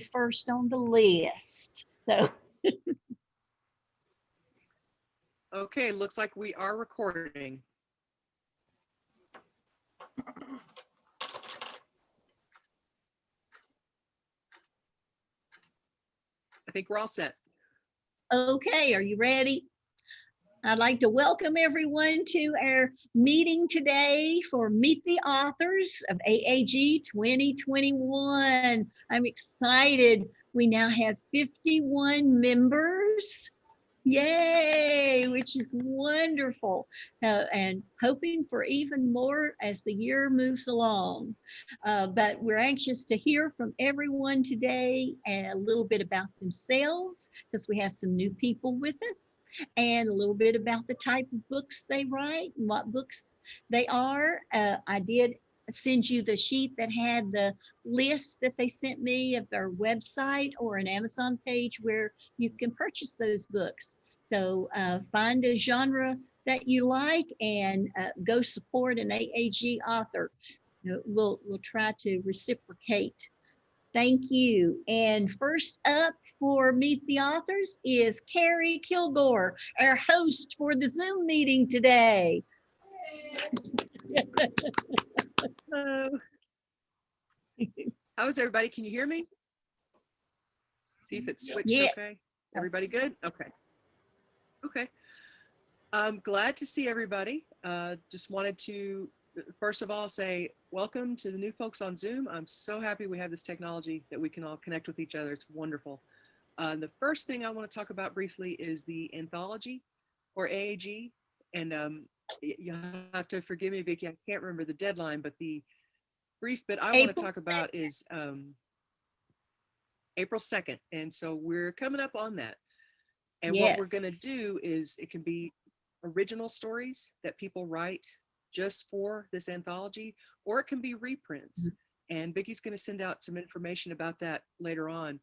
first on the list. So Okay, looks like we are recording. I think we're all set. okay, are you ready? I'd like to welcome everyone to our meeting today for Meet the Authors of AAG 2021. I'm excited. We now have 51 members. Yay, which is wonderful, and hoping for even more as the year moves along. But we're anxious to hear from everyone today and a little bit about themselves, because we have some new people with us, and a little bit about the type of books they write and what books they are. I did send you the sheet that had the list that they sent me of their website or an Amazon page where you can purchase those books. So find a genre that you like and go support an AAG author. We'll try to reciprocate. Thank you. And first up for Meet the Authors is Carrie Kilgore, our host for the Zoom meeting today. Hello. How is everybody? Can you hear me? See if it's switched. Yes. Okay. Everybody good? Okay. Okay. I'm glad to see everybody. Just wanted to, first of all, say welcome to the new folks on Zoom. I'm so happy we have this technology that we can all connect with each other. It's wonderful. The first thing I want to talk about briefly is the anthology, or AAG. And you have to forgive me, Vicki, I can't remember the deadline, but the brief bit I want to talk about is April 2nd. And so we're coming up on that. And what we're going to do is, it can be original stories that people write just for this anthology, or it can be reprints. And Vicki's going to send out some information about that later on.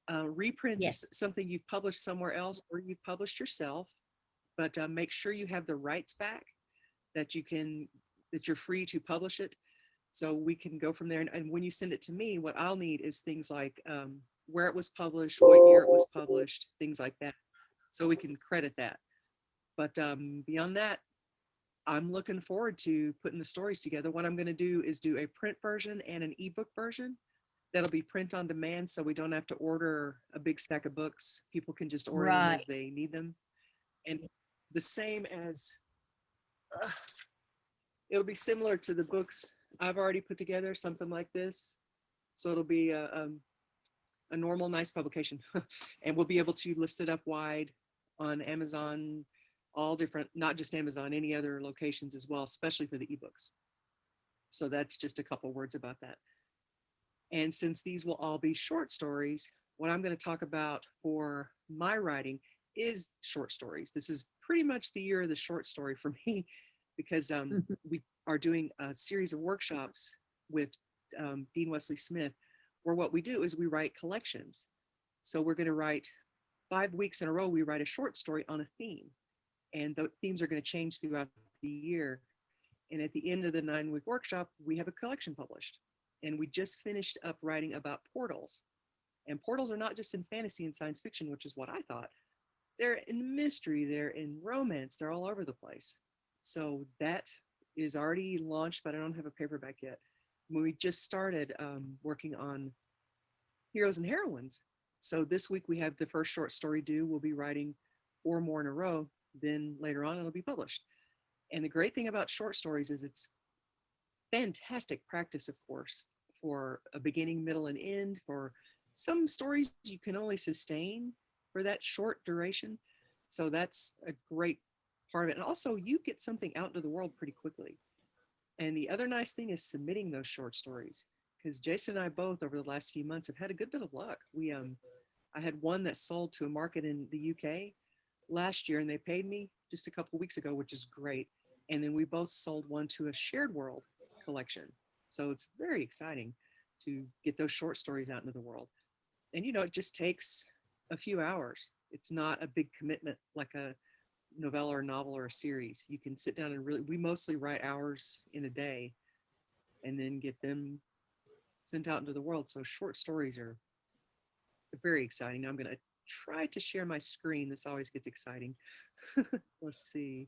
Reprints is something you've published somewhere else or you've published yourself, but make sure you have the rights back, that you're free to publish it. So we can go from there. And when you send it to me, what I'll need is things like where it was published, what year it was published, things like that. So we can credit that. But beyond that, I'm looking forward to putting the stories together. What I'm going to do is do a print version and an ebook version. That'll be print on demand, so we don't have to order a big stack of books. People can just order them as they need them. And the same as, it'll be similar to the books I've already put together, something like this. So it'll be a normal, nice publication. And we'll be able to list it up wide on Amazon, all different, not just Amazon, any other locations as well, especially for the ebooks. So that's just a couple words about that. And since these will all be short stories, what I'm going to talk about for my writing is short stories. This is pretty much the year of the short story for me, because we are doing a series of workshops with Dean Wesley Smith, where what we do is we write collections. So we're going to write 5 weeks in a row, we write a short story on a theme. And the themes are going to change throughout the year. And at the end of the 9-week workshop, we have a collection published. And we just finished up writing about portals. And portals are not just in fantasy and science fiction, which is what I thought. They're in mystery, they're in romance, they're all over the place. So that is already launched, but I don't have a paperback yet. When we just started working on heroes and heroines. So this week we have the first short story due. We'll be writing 4 more in a row. Then later on it'll be published. And the great thing about short stories is it's fantastic practice, of course, for a beginning, middle, and end. For some stories you can only sustain for that short duration. So that's a great part of it. And also you get something out into the world pretty quickly. And the other nice thing is submitting those short stories, because Jason and I both over the last few months have had a good bit of luck. I had one that sold to a market in the UK last year, and they paid me just a couple of weeks ago, which is great. And then we both sold one to a shared world collection. So it's very exciting to get those short stories out into the world. And, it just takes a few hours. It's not a big commitment like a novella or novel or a series. You can sit down and we mostly write hours in a day and then get them sent out into the world. So short stories are very exciting. Now I'm going to try to share my screen. This always gets exciting. Let's see.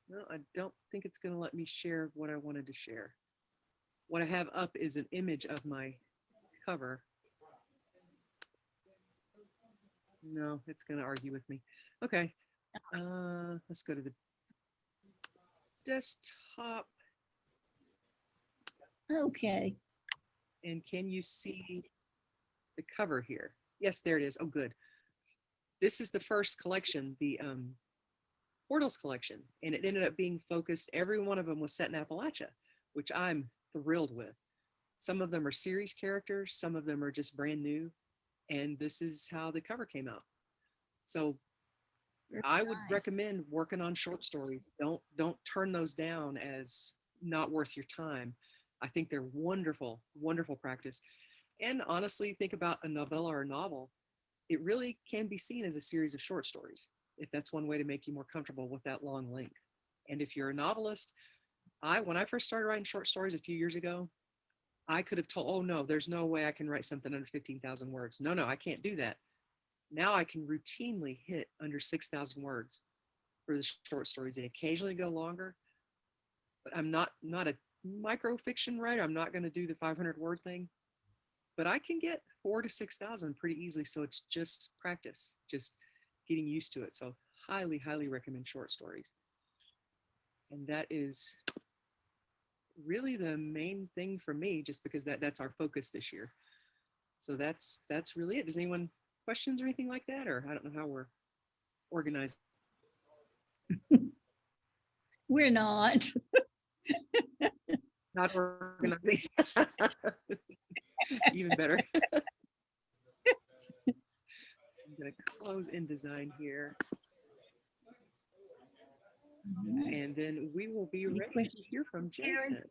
No, I don't think it's going to let me share what I wanted to share. What I have up is an image of my cover. No, it's going to argue with me. Okay, let's go to the desktop. Okay. And can you see the cover here? Yes, there it is. Oh, good. This is the first collection, the Portals collection, and it ended up being focused. Every one of them was set in Appalachia, which I'm thrilled with. Some of them are series characters, some of them are just brand new, and this is how the cover came out. So I would recommend working on short stories. Don't turn those down as not worth your time. I think they're wonderful, wonderful practice. And honestly, think about a novella or a novel. It really can be seen as a series of short stories, if that's one way to make you more comfortable with that long length. And if you're a novelist, when I first started writing short stories a few years ago, I could have told, oh no, there's no way I can write something under 15,000 words. No, I can't do that. Now I can routinely hit under 6,000 words for the short stories. They occasionally go longer, but I'm not a microfiction writer. I'm not going to do the 500 word thing, but I can get 4,000 to 6,000 pretty easily. So it's just practice, just getting used to it. So highly, highly recommend short stories. And that is really the main thing for me, just because that's our focus this year. So that's really it. Does anyone questions or anything like that? Or I don't know how we're organized. We're not. Not organizing. Even better. I'm going to close InDesign here. And then we will be ready to hear from Jason.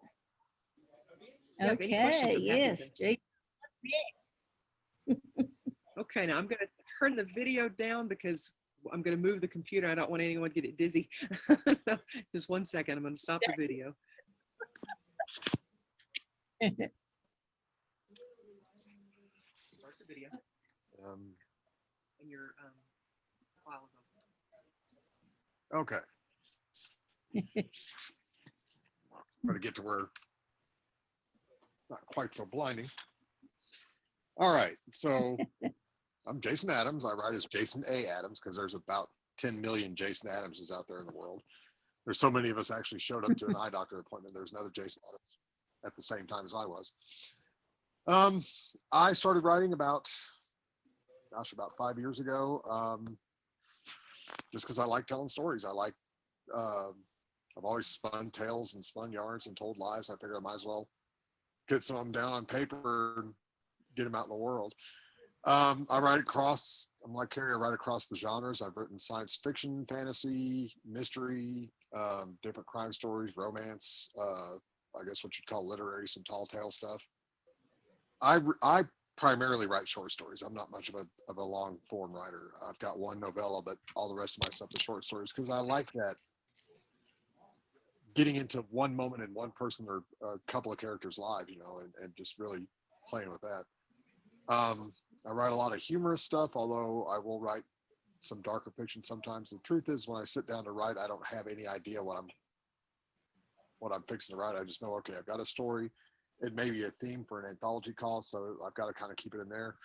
Okay, yes, Jason. Okay, now I'm going to turn the video down because I'm going to move the computer. I don't want anyone to get it dizzy. So just 1 second. I'm going to stop the video. Start the video. And your file is open. Okay. Try to get to where not quite so blinding. All right, so I'm Jason Adams. I write as Jason A. Adams because there's about 10 million Jason Adamses out there in the world. There's so many of us actually showed up to an eye doctor appointment. There's another Jason Adams at the same time as I was. I started writing about 5 years ago, just because I like telling stories. I've always spun tales and spun yarns and told lies. I figured I might as well get some of them down on paper and get them out in the world. I write across, I'm like Carrie, I write across the genres. I've written science fiction, fantasy, mystery, different crime stories, romance, I guess what you'd call literary, some tall tale stuff. I primarily write short stories. I'm not much of a long form writer. I've got one novella, but all the rest of my stuff is short stories because I like that getting into one moment in one person or a couple of characters' lives, and just really playing with that. I write a lot of humorous stuff, although I will write some darker fiction sometimes. The truth is, when I sit down to write, I don't have any idea what I'm fixing to write. I just know, okay, I've got a story. It may be a theme for an anthology call, so I've got to kind of keep it in there.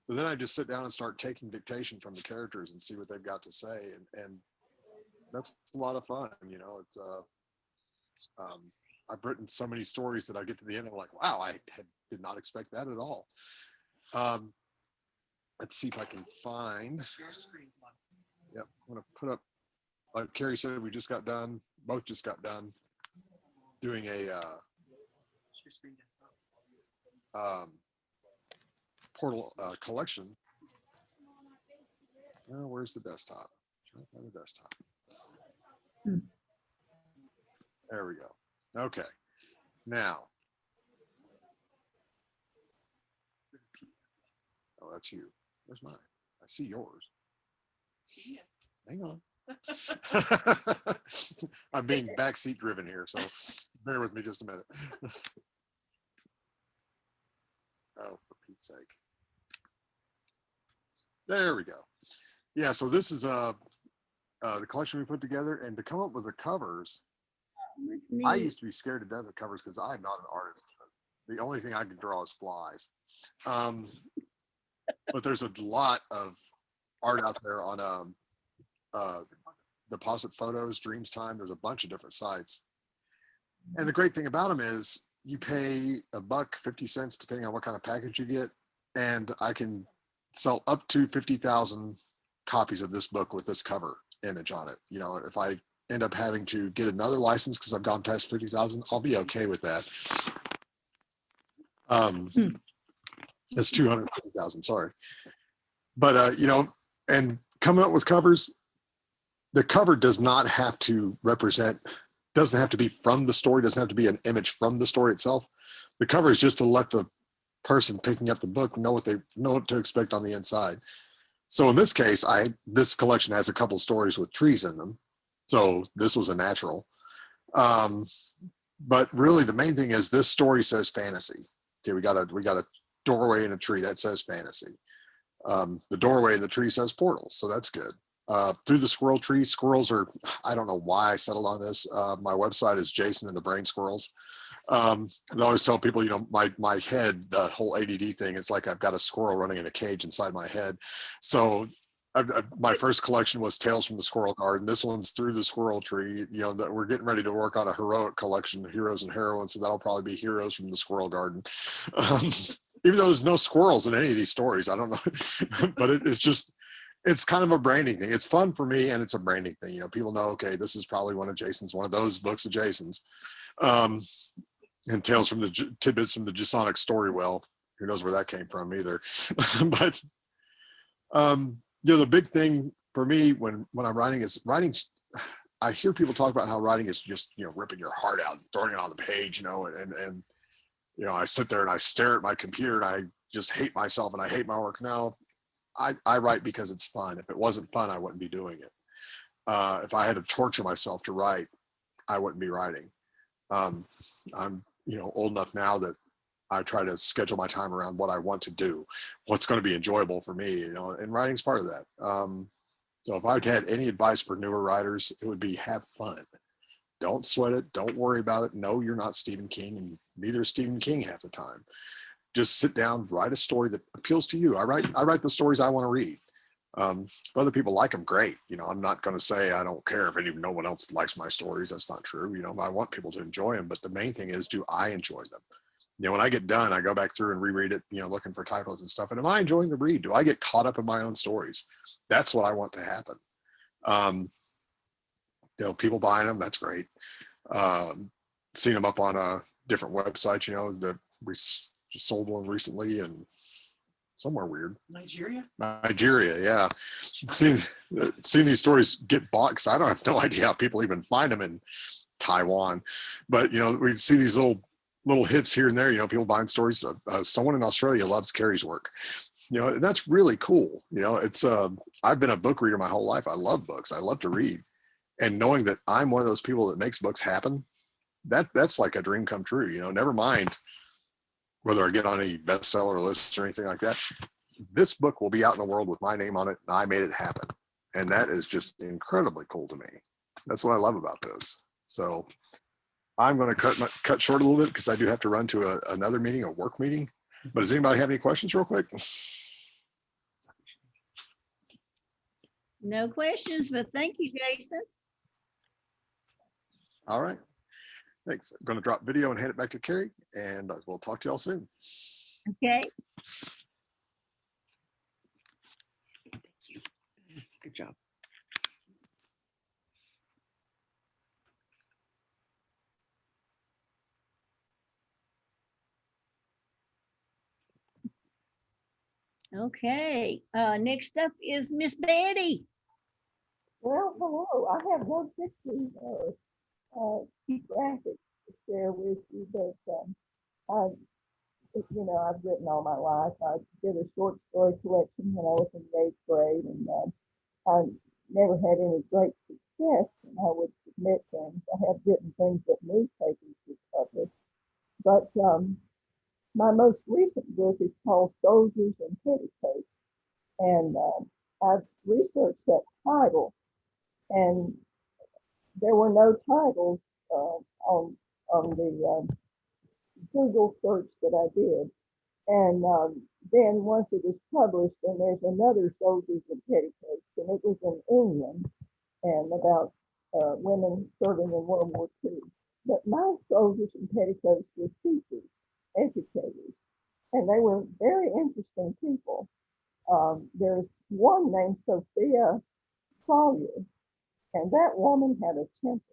But then I just sit down and start taking dictation from the characters and see what they've got to say, and that's a lot of fun. It's I've written so many stories that I get to the end and I'm like, wow, I did not expect that at all. Let's see if I can find. Yep, I'm gonna put up. Like Carrie said, both just got done doing a portal collection. Oh, where's the desktop? Try to find the desktop. There we go. Okay. Now. Oh, that's you. Where's mine? I see yours. Yeah. Hang on. I'm being backseat driven here, so bear with me just a minute. Pete's sake. There we go. Yeah, so this is the collection we put together, and to come up with the covers, That's neat. I used to be scared to death of covers because I'm not an artist. The only thing I can draw is flies. But there's a lot of art out there on Deposit Photos, Dreams Time. There's a bunch of different sites. And the great thing about them is you pay $1.50 depending on what kind of package you get. And I can sell up to 50,000 copies of this book with this cover image on it. You know, if I end up having to get another license because I've gone past 50,000, I'll be okay with that. It's 250,000, sorry. But, you know, and coming up with covers, the cover does not have to represent, doesn't have to be from the story, doesn't have to be an image from the story itself. The cover is just to let the person picking up the book know what to expect on the inside. So in this case, this collection has a couple stories with trees in them. So this was a natural. But really the main thing is this story says fantasy. Okay, we got a doorway in a tree that says fantasy. The doorway in the tree says portals, so that's good. Through the squirrel tree, squirrels are, I don't know why I settled on this. My website is Jason and the Brain Squirrels. I always tell people, you know, my head, the whole ADD thing, it's like I've got a squirrel running in a cage inside my head. So my first collection was Tales from the Squirrel Garden. This one's Through the Squirrel Tree. You know, that we're getting ready to work on a heroic collection, Heroes and Heroines. So that'll probably be Heroes from the Squirrel Garden. Even though there's no squirrels in any of these stories, I don't know, but it's kind of a branding thing. It's fun for me, and it's a branding thing. You know, people know, okay, this is probably one of those books of Jason's. And Tales from the Tidbits from the Jasonic Story Well. Who knows where that came from either. But you know, the big thing for me when I'm writing is writing. I hear people talk about how writing is just, you know, ripping your heart out and throwing it on the page, you know, and you know, I sit there and I stare at my computer and I just hate myself and I hate my work. No, I write because it's fun. If it wasn't fun, I wouldn't be doing it. If I had to torture myself to write, I wouldn't be writing. I'm, you know, old enough now that I try to schedule my time around what I want to do, what's going to be enjoyable for me, you know, and writing's part of that. So if I'd had any advice for newer writers, it would be have fun. Don't sweat it. Don't worry about it. No, you're not Stephen King, and neither is Stephen King half the time. Just sit down, write a story that appeals to you. I write the stories I want to read. If other people like them, great. You know, I'm not going to say I don't care if no one else likes my stories. That's not true. You know, I want people to enjoy them, but the main thing is, do I enjoy them? You know, when I get done, I go back through and reread it, you know, looking for typos and stuff. And am I enjoying the read? Do I get caught up in my own stories? That's what I want to happen. You know, people buying them, that's great. Seeing them up on different websites, you know, we just sold one recently and somewhere weird. Nigeria, yeah. Seeing these stories get bought, because I don't have no idea how people even find them in Taiwan. But, you know, we see these little hits here and there, you know, people buying stories. Someone in Australia loves Carrie's work, you know, and that's really cool. You know, it's I've been a book reader my whole life. I love books. I love to read. And knowing that I'm one of those people that makes books happen, that's like a dream come true. You know, never mind whether I get on any bestseller lists or anything like that. This book will be out in the world with my name on it, and I made it happen. And that is just incredibly cool to me. That's what I love about this. So I'm going to cut short a little bit because I do have to run to another meeting, a work meeting. But does anybody have any questions real quick? No questions, but thank you, Jason. All right. Thanks. I'm going to drop video and hand it back to Carrie, and we'll talk to y'all soon. Okay. Thank you. Good job. Okay. Next up is Miss Betty. Well, hello. I have one picture key graphics to share with you, but you know, I've written all my life. I did a short story collection when I was in the 8th grade, and I never had any great success when I would submit things. I have written things that newspapers would publish, but My most recent book is called Soldiers in Petticoats, and I've researched that title, and there were no titles on the Google search that I did. And then once it was published, and there's another Soldiers in Petticoats, and it was in England and about women serving in World War II. But my Soldiers in Petticoats were teachers, educators, and they were very interesting people. There's one named Sophia Sawyer, and that woman had a temper.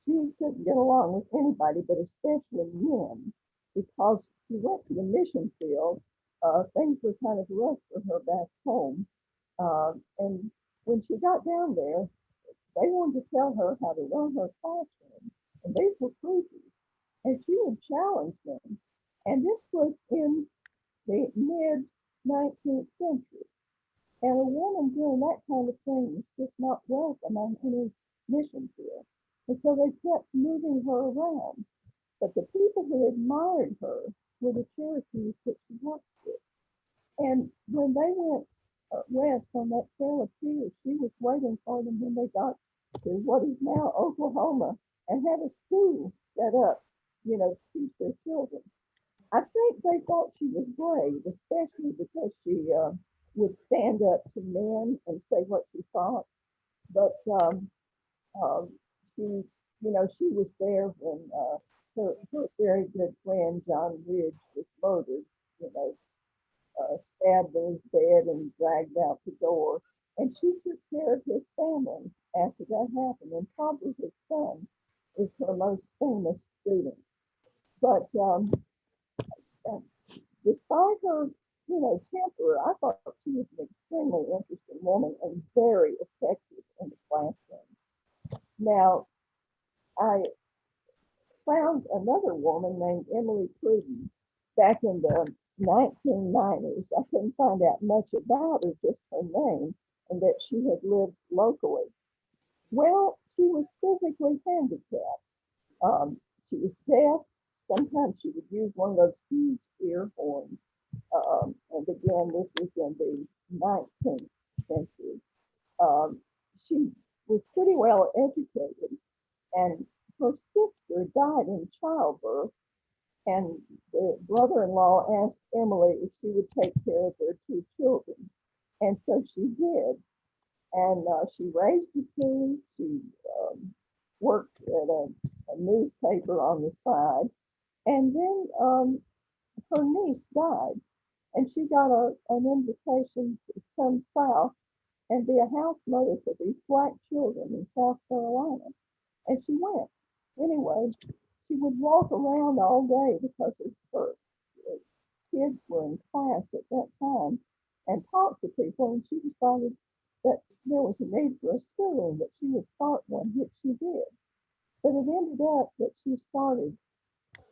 She couldn't get along with anybody, but especially men, because she went to the mission field. Things were kind of rough for her back home. And when she got down there, they wanted to tell her how to run her classroom. And these were preachers. And she would challenge them. And this was in the mid 19th century. And a woman doing that kind of thing was just not welcome on any mission field. And so they kept moving her around. But the people who admired her were the Cherokees that she worked with. And when they went west on that trail of tears, she was waiting for them when they got to what is now Oklahoma and had a school set up, to teach their children. I think they thought she was brave, especially because she would stand up to men and say what she thought. But she, she was there when her very good friend John Ridge was murdered, stabbed in his bed and dragged out the door. And she took care of his family after that happened. And probably his son is her most famous student. But despite her, temper, I thought she was an extremely interesting woman and very effective in the classroom. Now, I found another woman named Emily Pruden back in the 1990s. I couldn't find out much about her, just her name, and that she had lived locally. Well, she was physically handicapped. She was deaf. Sometimes she would use one of those huge ear horns. And again, this was in the 19th century. She was pretty well educated, and her sister died in childbirth, and the brother-in-law asked Emily if she would take care of their two children, and so she did. And she raised the two. She worked at a newspaper on the side, and then her niece died, and she got an invitation to come south and be a house mother for these black children in South Carolina. And she went. Anyway, she would walk around all day because her kids were in class at that time and talk to people. And she decided that there was a need for a school and that she would start one, which she did. But it ended up that she started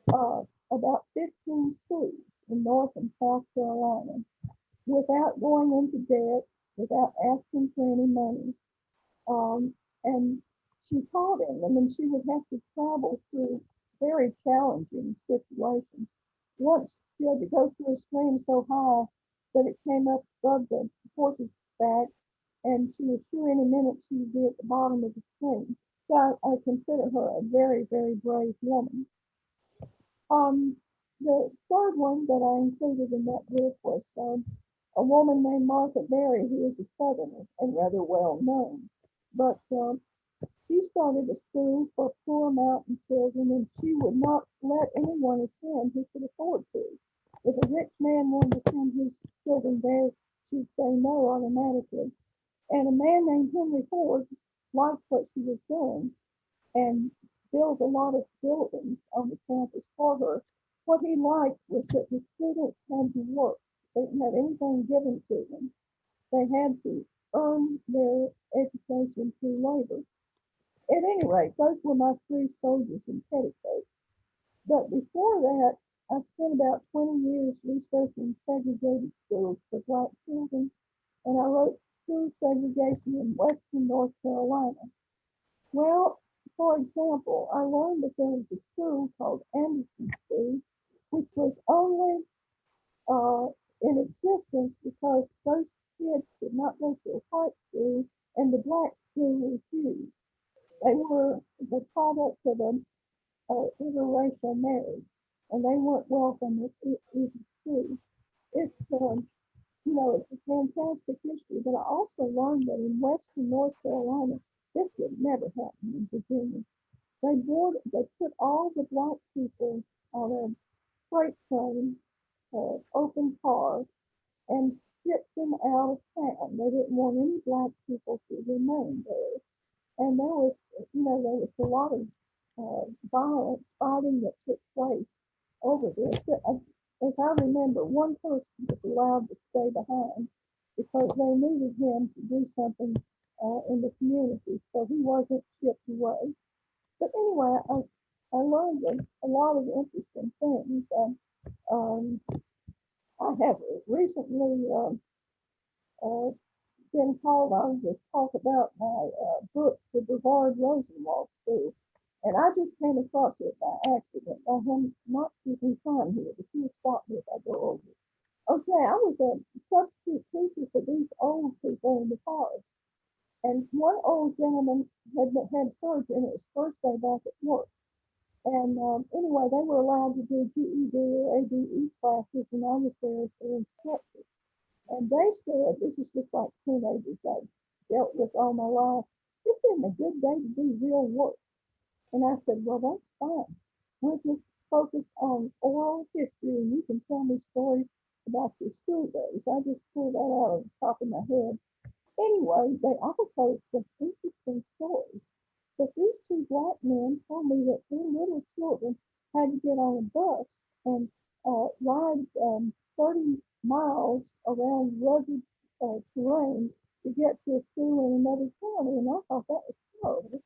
about 15 schools in North and South Carolina without going into debt, without asking for any money. And she taught in them, and she would have to travel through very challenging situations. Once she had to go through a stream so high that it came up above the horse's back, and she was sure any minute she would be at the bottom of the stream. So I consider her a very, very brave woman. The third one that I included in that group was a woman named Martha Berry, who is a Southerner and rather well known. But she started a school for poor mountain children, and she would not let anyone attend who could afford to. If a rich man wanted to send his children there, she'd say no automatically. And a man named Henry Ford liked what she was doing and built a lot of buildings on the campus for her. What he liked was that the students had to work. They didn't have anything given to them. They had to earn their education through labor. At any rate, those were my three soldiers in petticoats. But before that, I spent about 20 years researching segregated schools for black children, and I wrote School Segregation in Western North Carolina. Well, for example, I learned that there was a school called Anderson School which was only in existence because those kids could not go to a white school and the black school refused. They were the product of an interracial marriage, and they weren't welcome at either school. It's it's a fantastic history, but I also learned that in Western North Carolina, this would never happen in Virginia. They put all the black people on a freight train, open car, and shipped them out of town. They didn't want any black people to remain there. And there was a lot of violence, fighting that took place over this. As I remember, one person was allowed to stay behind because they needed him to do something in the community, so he wasn't shipped away. But anyway, I learned a lot of interesting things. Um, I have recently uh, been called on to talk about my book, The Brevard Rosenwald School. And I just came across it by accident. I am not keeping time here, but you stop me if I go over it. Okay, I was a substitute teacher for these old people in the forest. And one old gentleman had surgery and it was his first day back at work. And anyway, they were allowed to do GED or ABE classes, and I was there as their instructor. And they said, this is just like teenagers I dealt with all my life, this isn't a good day to do real work. And I said, well, that's fine. We'll just focus on oral history and you can tell me stories about your school days. I just pulled that out of the top of my head. Anyway, they all told some interesting stories. But these two black men told me that their little children had to get on a bus and ride 30 miles around rugged terrain to get to a school in another county. And I thought that was horrible.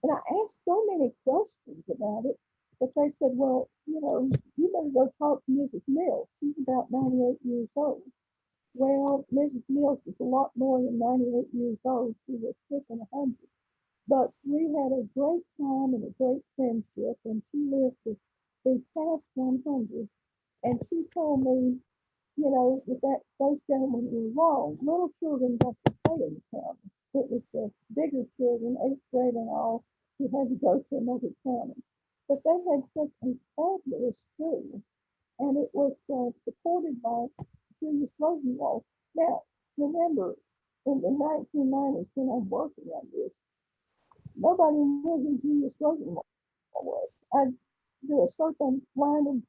And I asked so many questions about it that they said, well, you better go talk to Mrs. Mills. She's about 98 years old. Well, Mrs. Mills was a lot more than 98 years old. She was pushing 100. But we had a great time and a great friendship, and she lived to be past 100. And she told me, that those gentlemen were wrong. Little children got to stay in the county. It was the bigger children, 8th grade and all, who had to go to another county. But they had such a fabulous school, and it was supported by Julius Rosenwald. Now, remember, in the 1990s, when I'm working on this, nobody knew who Julius Rosenwald was. I'd do a certain line of,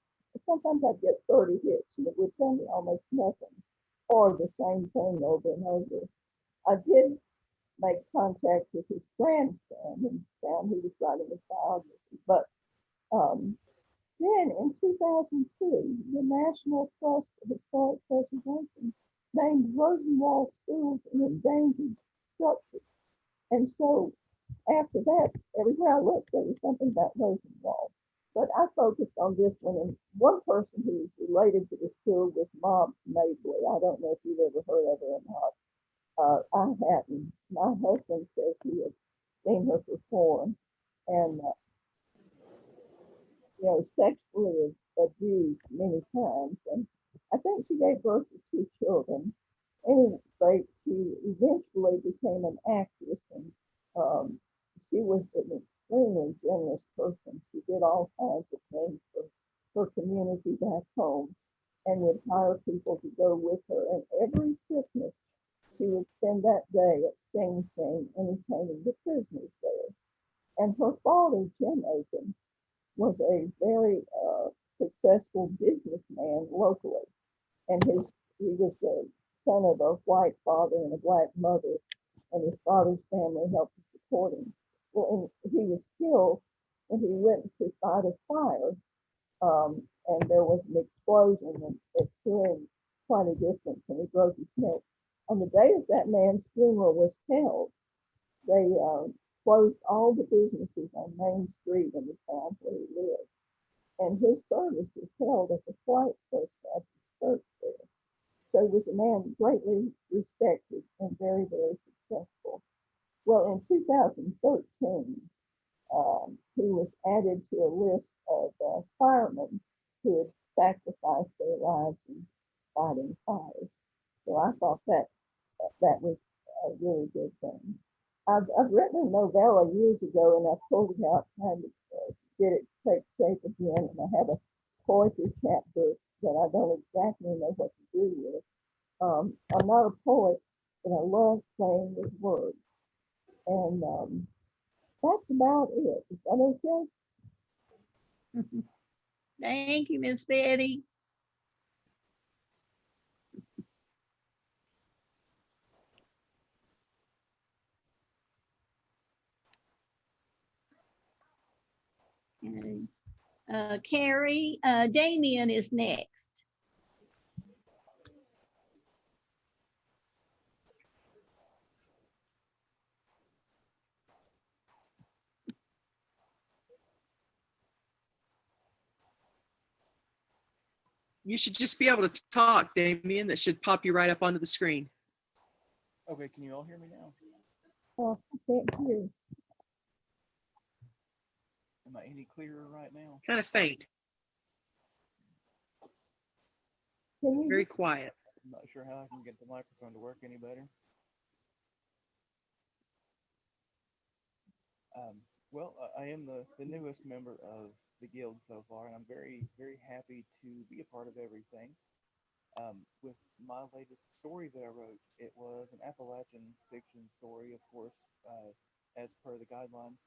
sometimes I'd get 30 hits and it would tell me almost nothing, or the same thing over and over. I did make contact with his grandson and found he was writing his biography. But then in 2002, the National Trust for Historic Preservation named Rosenwald Schools an endangered structure. And so after that, everywhere I looked, there was something about Rosenwald. But I focused on this one, and one person who was related to the school was Mobs Mabley. I don't know if you've ever heard of her or not. I hadn't. My husband says he had seen her perform, and sexually abused many times. And I think she gave birth to 2 children. Anyway, she eventually became an actress, and she was an extremely generous person. She did all kinds of things for her community back home and would hire people to go with her. And every Christmas, she would spend that day at Sing Sing entertaining the prisoners there. And her father, Jim Aiken, was a very successful businessman locally. And he was the son of a white father and a black mother, and his father's family helped to support him. Well, and he was killed when he went to fight a fire, and there was an explosion and it threw him quite a distance, and he broke his neck. On the day that that man's funeral was held, they closed all the businesses on Main Street in the town where he lived. And his service was held at the White First Baptist Church there. So he was a man greatly respected and very, very successful. Well, in 2013, he was added to a list of firemen who had their lives in fighting fires. So I thought that was a really good thing. I've written a novella years ago, and I've told it how I kind of get it take shape again, and I have a poetry chapter that I don't exactly know what to do with. I'm not a poet, but I love playing with words, and that's about it. Is that okay? Thank you, Miss Betty. Carrie, Damien is next. You should just be able to talk, Damien. That should pop you right up onto the screen. Okay, can you all hear me now? Oh, I can't hear. Am I any clearer right now? Kind of faint, Can you very quiet. I'm not sure how I can get the microphone to work any better. Well, I am the newest member of the guild so far, and I'm very, very happy to be a part of everything. With my latest story that I wrote, it was an Appalachian fiction story, of course, as per the guidelines,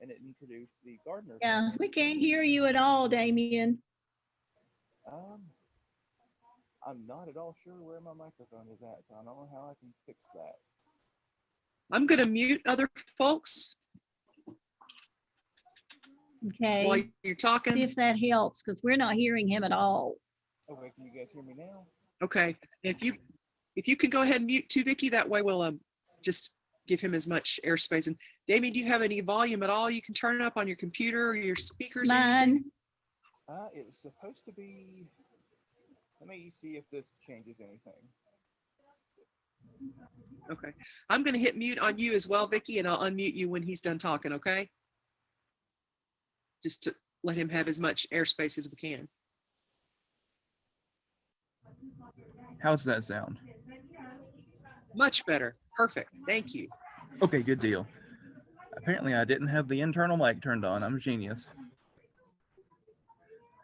and it introduced the gardener Yeah, family. we can't hear you at all, Damien. I'm not at all sure where my microphone is at, so I don't know how I can fix that. I'm going to mute other folks Okay. while you're See talking. if that helps, because we're not hearing him at all. Okay, can you guys hear me now? Okay. If you could go ahead and mute too, Vicki, that way we'll just give him as much airspace. And Damien, do you have any volume at all? You can turn it up on your computer or your speakers. Or anything? Mine. It's supposed to be. Let me see if this changes anything. Okay. I'm going to hit mute on you as well, Vicki, and I'll unmute you when he's done talking, okay? Just to let him have as much airspace as we can. How's that sound? Much better. Perfect. Thank you. Okay, good deal. Apparently I didn't have the internal mic turned on. I'm a genius.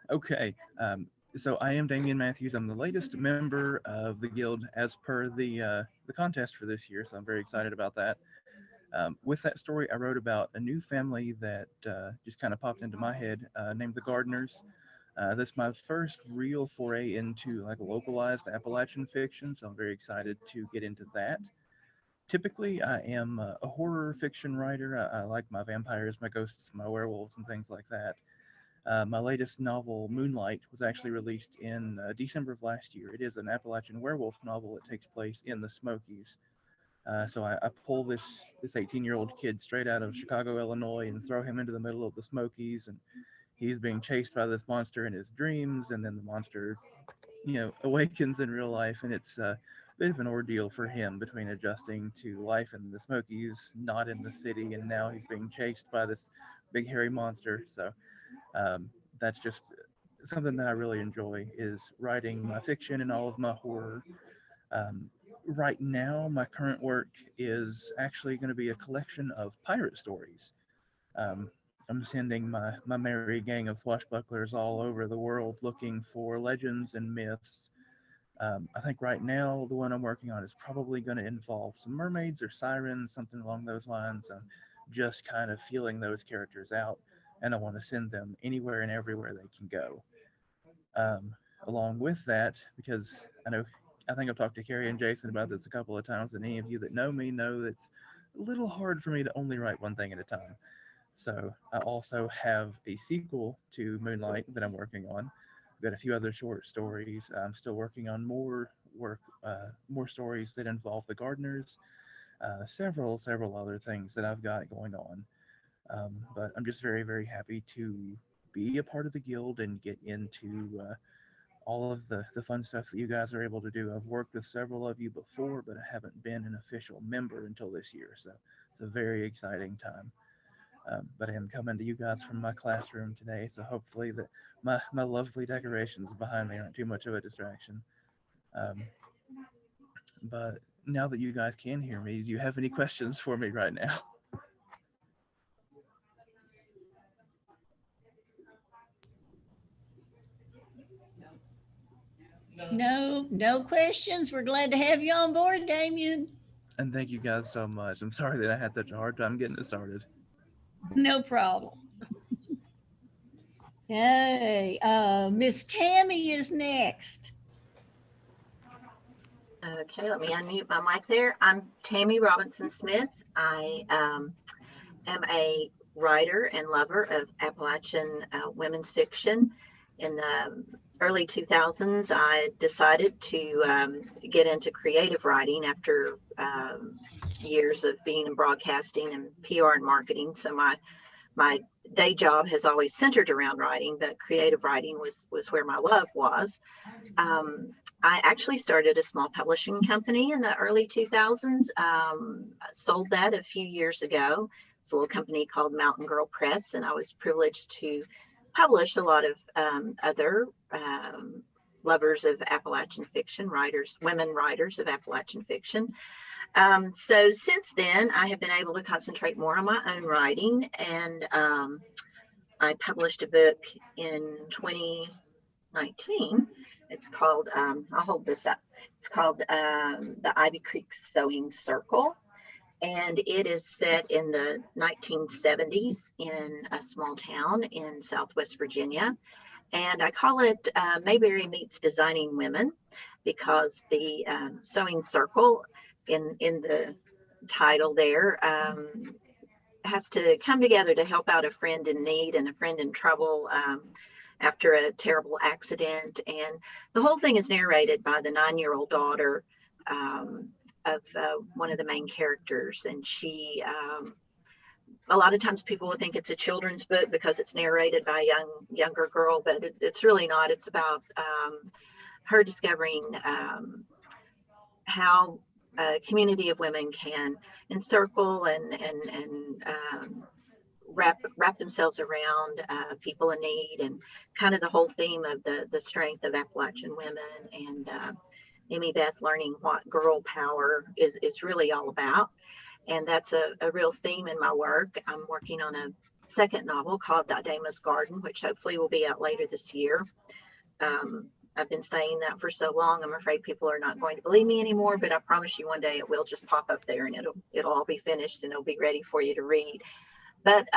Okay, so I am Damian Matthews. I'm the latest member of the guild as per the contest for this year, so I'm very excited about that. With that story, I wrote about a new family that just kind of popped into my head, named the Gardeners. This is my first real foray into like localized Appalachian fiction, so I'm very excited to get into that. Typically, I am a horror fiction writer. I like my vampires, my ghosts, my werewolves, and things like that. My latest novel, Moonlight, was actually released in December of last year. It is an Appalachian werewolf novel that takes place in the Smokies. So I pull this 18-year-old kid straight out of Chicago, Illinois, and throw him into the middle of the Smokies, and he's being chased by this monster in his dreams, and then the monster, awakens in real life, and it's a bit of an ordeal for him between adjusting to life in the Smokies, not in the city, and now he's being chased by this big hairy monster. So that's just something that I really enjoy, is writing my fiction and all of my horror. Right now, my current work is actually going to be a collection of pirate stories. Um, I'm sending my merry gang of swashbucklers all over the world looking for legends and myths. I think right now the one I'm working on is probably going to involve some mermaids or sirens, something along those lines. I'm just kind of feeling those characters out, and I want to send them anywhere and everywhere they can go. Um, Along with that, because I think I've talked to Carrie and Jason about this a couple of times, and any of you that know me know it's a little hard for me to only write one thing at a time. So I also have a sequel to Moonlight that I'm working on. I've got a few other short stories. I'm still working on more stories that involve the gardeners, several other things that I've got going on. But I'm just very, very happy to be a part of the guild and get into all of the fun stuff that you guys are able to do. I've worked with several of you before, but I haven't been an official member until this year. So it's a very exciting time. but I am coming to you guys from my classroom today, so hopefully that my lovely decorations behind me aren't too much of a distraction. Um, but now that you guys can hear me, do you have any questions for me right now? No questions. We're glad to have you on board, Damien. And thank you guys so much. I'm sorry that I had such a hard time getting it started. No problem. Hey, Miss Tammy is next. Okay, let me unmute my mic there. I'm Tammy Robinson Smith. I am a writer and lover of Appalachian women's fiction. In the early 2000s, I decided to get into creative writing after years of being in broadcasting and PR and marketing. So my day job has always centered around writing, but creative writing was where my love was. I actually started a small publishing company in the early 2000s, sold that a few years ago. It's a little company called Mountain Girl Press, and I was privileged to publish a lot of other lovers of Appalachian fiction, women writers of Appalachian fiction. So since then, I have been able to concentrate more on my own writing, and I published a book in 2019. It's called, I'll hold this up. It's called The Ivy Creek Sewing Circle. And it is set in the 1970s in a small town in Southwest Virginia. And I call it Mayberry Meets Designing Women, because the sewing circle in the title there has to come together to help out a friend in need and a friend in trouble after a terrible accident. And the whole thing is narrated by the 9-year-old daughter of one of the main characters. And she, a lot of times people will think it's a children's book because it's narrated by a younger girl, but it's really not. It's about her discovering how a community of women can encircle and wrap themselves around people in need, and kind of the whole theme of the strength of Appalachian women, and Amy Beth learning what girl power is really all about. And that's a real theme in my work. I'm working on a second novel called Didema's Garden, which hopefully will be out later this year. I've been saying that for so long, I'm afraid people are not going to believe me anymore, but I promise you one day it will just pop up there, and it'll all be finished and it'll be ready for you to read. But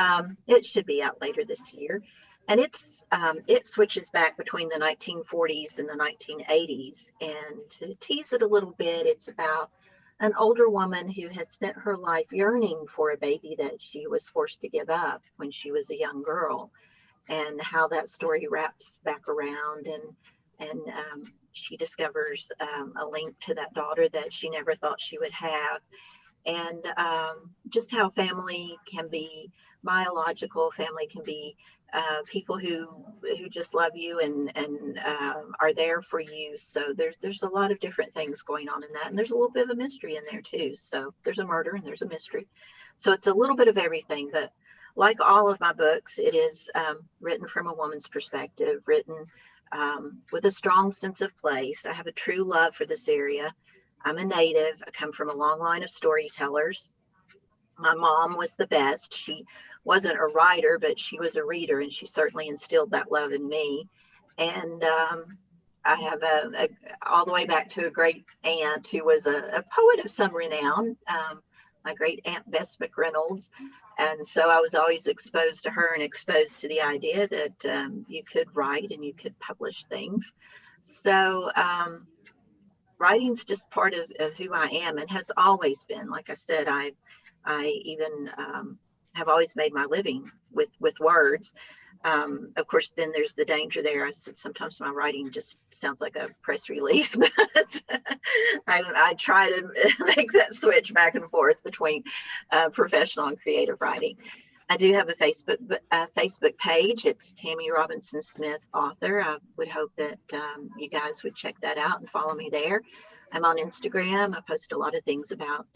it should be out later this year. And it switches back between the 1940s and the 1980s. And to tease it a little bit, it's about an older woman who has spent her life yearning for a baby that she was forced to give up when she was a young girl, and how that story wraps back around, and she discovers a link to that daughter that she never thought she would have. And just how family can be biological, family can be people who just love you and are there for you. So there's a lot of different things going on in that, and there's a little bit of a mystery in there too. So there's a murder and there's a mystery. So it's a little bit of everything, but like all of my books, it is written from a woman's perspective, written with a strong sense of place. I have a true love for this area. I'm a native. I come from a long line of storytellers. My mom was the best. She wasn't a writer, but she was a reader, and she certainly instilled that love in me. And I have all the way back to a great aunt who was a poet of some renown, my great aunt Bess McReynolds. And so I was always exposed to her and exposed to the idea that you could write and you could publish things. So writing's just part of who I am, and has always been. Like I said, I even have always made my living with words. Of course, then there's the danger there. I said sometimes my writing just sounds like a press release, but I try to make that switch back and forth between professional and creative writing. I do have a Facebook page. It's Tammy Robinson Smith Author. I would hope that you guys would check that out and follow me there. I'm on Instagram. I post a lot of things about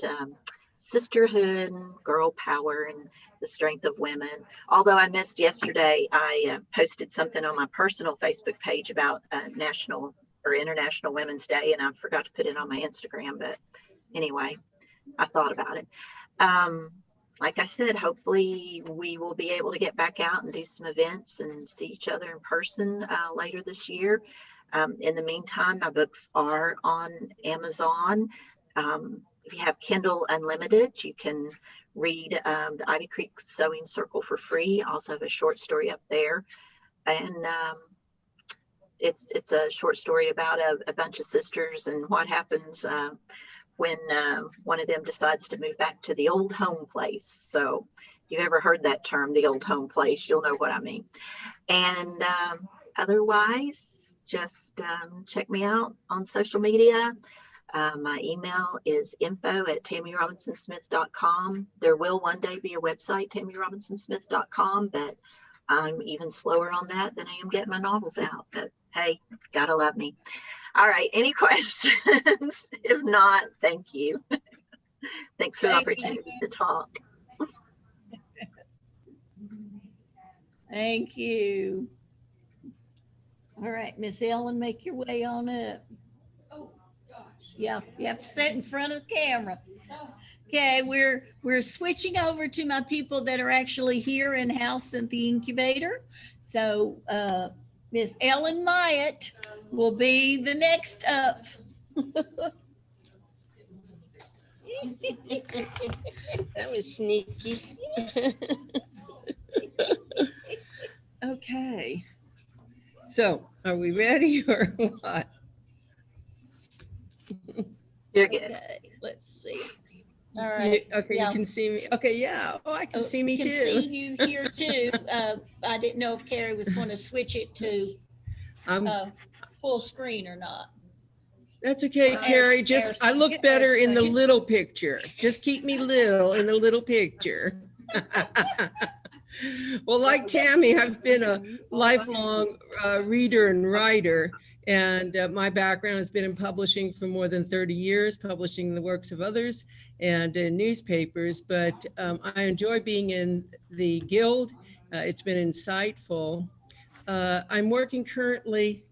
sisterhood and girl power and the strength of women. Although I missed yesterday, I posted something on my personal Facebook page about National or International Women's Day, and I forgot to put it on my Instagram, but anyway, I thought about it. Like I said, hopefully we will be able to get back out and do some events and see each other in person later this year. In the meantime, my books are on Amazon. If you have Kindle Unlimited, you can read the Ivy Creek Sewing Circle for free. I also have a short story up there. And it's a short story about a bunch of sisters and what happens when one of them decides to move back to the old home place. So if you've ever heard that term, the old home place, you'll know what I mean. And otherwise, just check me out on social media. My email is info@tammyrobinsonsmith.com. There will one day be a website, tammyrobinsonsmith.com, but I'm even slower on that than I am getting my novels out. But hey, gotta love me. All right, any questions? If not, thank you. Thanks for the opportunity to talk. Thank you. All right, Miss Ellen, make your way on up. Oh gosh. Yeah, you have to sit in front of the camera. Okay, we're switching over to my people that are actually here in house at the incubator. So Miss Ellen Myatt will be the next up. That was sneaky. Okay. So, are we ready or what? You're good. Okay, let's see. All right. Okay, yeah. You can see me. Okay, yeah. Oh, I can see me too. too. I can see you here too. I didn't know if Carrie was going to switch it to full screen or not. That's okay, Carrie. Just I look better in the little picture. Just keep me little in the little picture. Well, like Tammy, I've been a lifelong reader and writer, and my background has been in publishing for more than 30 years, publishing the works of others and in newspapers, but I enjoy being in the Guild. It's been insightful. I'm working currently,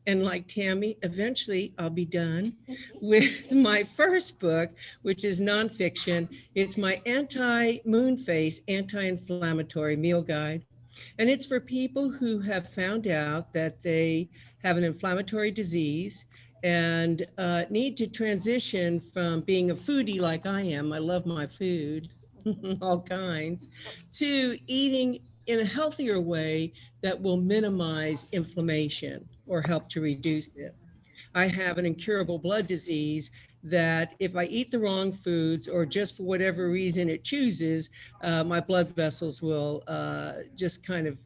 and like Tammy, eventually I'll be done with my first book, which is nonfiction. It's my anti-moon phase, anti-inflammatory meal guide. And it's for people who have found out that they have an inflammatory disease and need to transition from being a foodie like I am, I love my food, all kinds, to eating in a healthier way that will minimize inflammation or help to reduce it. I have an incurable blood disease that if I eat the wrong foods or just for whatever reason it chooses, my blood vessels will just kind of,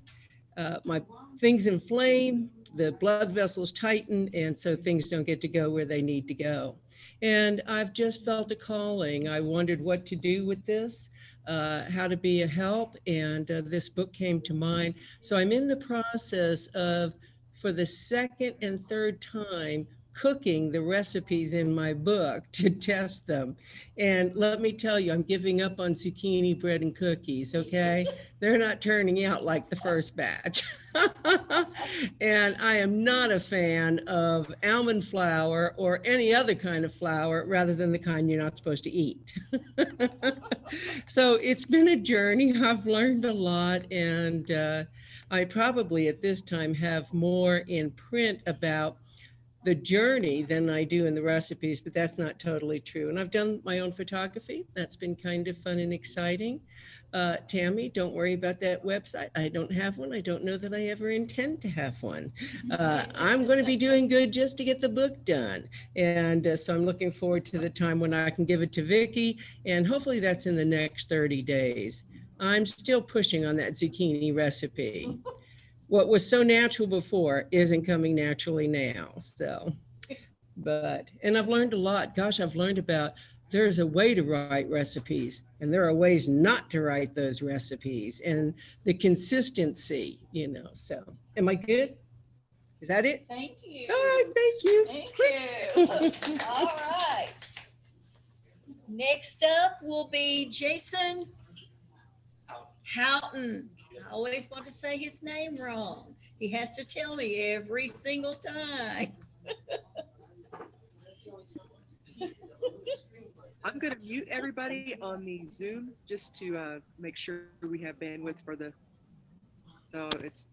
my things inflame, the blood vessels tighten, and so things don't get to go where they need to go. And I've just felt a calling. I wondered what to do with this, how to be a help, and this book came to mind. So I'm in the process of, for the second and third time, cooking the recipes in my book to test them. And let me tell you, I'm giving up on zucchini bread and cookies, okay? They're not turning out like the first batch. And I am not a fan of almond flour or any other kind of flour rather than the kind you're not supposed to eat. So it's been a journey. I've learned a lot, and I probably at this time have more in print about the journey than I do in the recipes, but that's not totally true. And I've done my own photography. That's been kind of fun and exciting. Tammy, don't worry about that website. I don't have one. I don't know that I ever intend to have one. I'm going to be doing good just to get the book done. And so I'm looking forward to the time when I can give it to Vicki, and hopefully that's in the next 30 days. I'm still pushing on that zucchini recipe. What was so natural before isn't coming naturally now. So, and I've learned a lot. Gosh, I've learned about there's a way to write recipes and there are ways not to write those recipes, and the consistency, you know. So am I good? Is that it? Thank you. All right, thank you. Thank you. All right. Next up will be Jason Houghton. I always want to say his name wrong. He has to tell me every single time. I'm going to mute everybody on the Zoom just to make sure we have bandwidth for so it's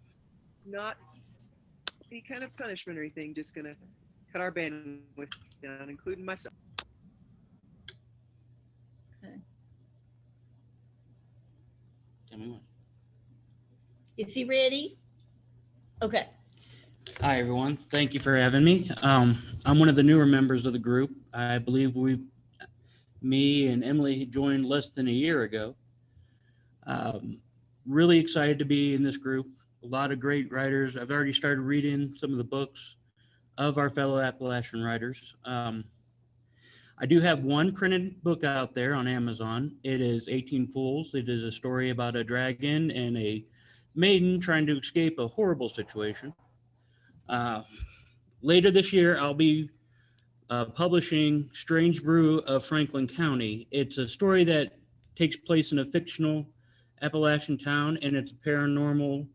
not any kind of punishment or anything, just going to cut our bandwidth down, including myself. Okay. Tell me when. Is he ready? Okay. Hi, everyone. Thank you for having me. I'm one of the newer members of the group. I believe me and Emily joined less than a year ago. Really excited to be in this group. A lot of great writers. I've already started reading some of the books of our fellow Appalachian writers. I do have one printed book out there on Amazon. It is 18 Fools. It is a story about a dragon and a maiden trying to escape a horrible situation. Later this year, I'll be publishing Strange Brew of Franklin County. It's a story that takes place in a fictional Appalachian town, and it's a paranormal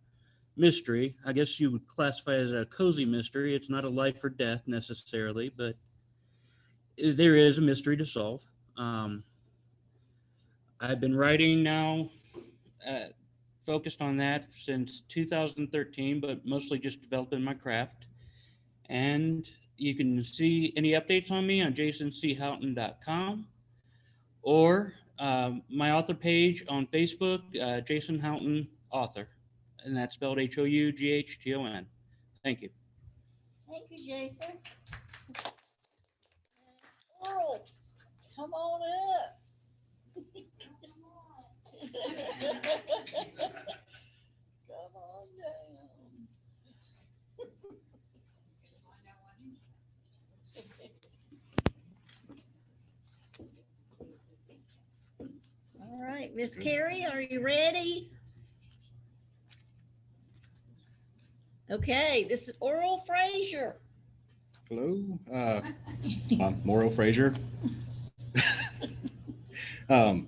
mystery. I guess you would classify it as a cozy mystery. It's not a life or death necessarily, but there is a mystery to solve. I've been writing now, focused on that since 2013, but mostly just developing my craft. And you can see any updates on me on jasonchoughton.com or my author page on Facebook, Jason Houghton Author, and that's spelled Houghton. Thank you. Thank you, Jason. Oral, come on up. Come on down. All right, Miss Carrie, are you ready? Okay, this is Oral Frazier. Hello, I'm Morrow Frazier. I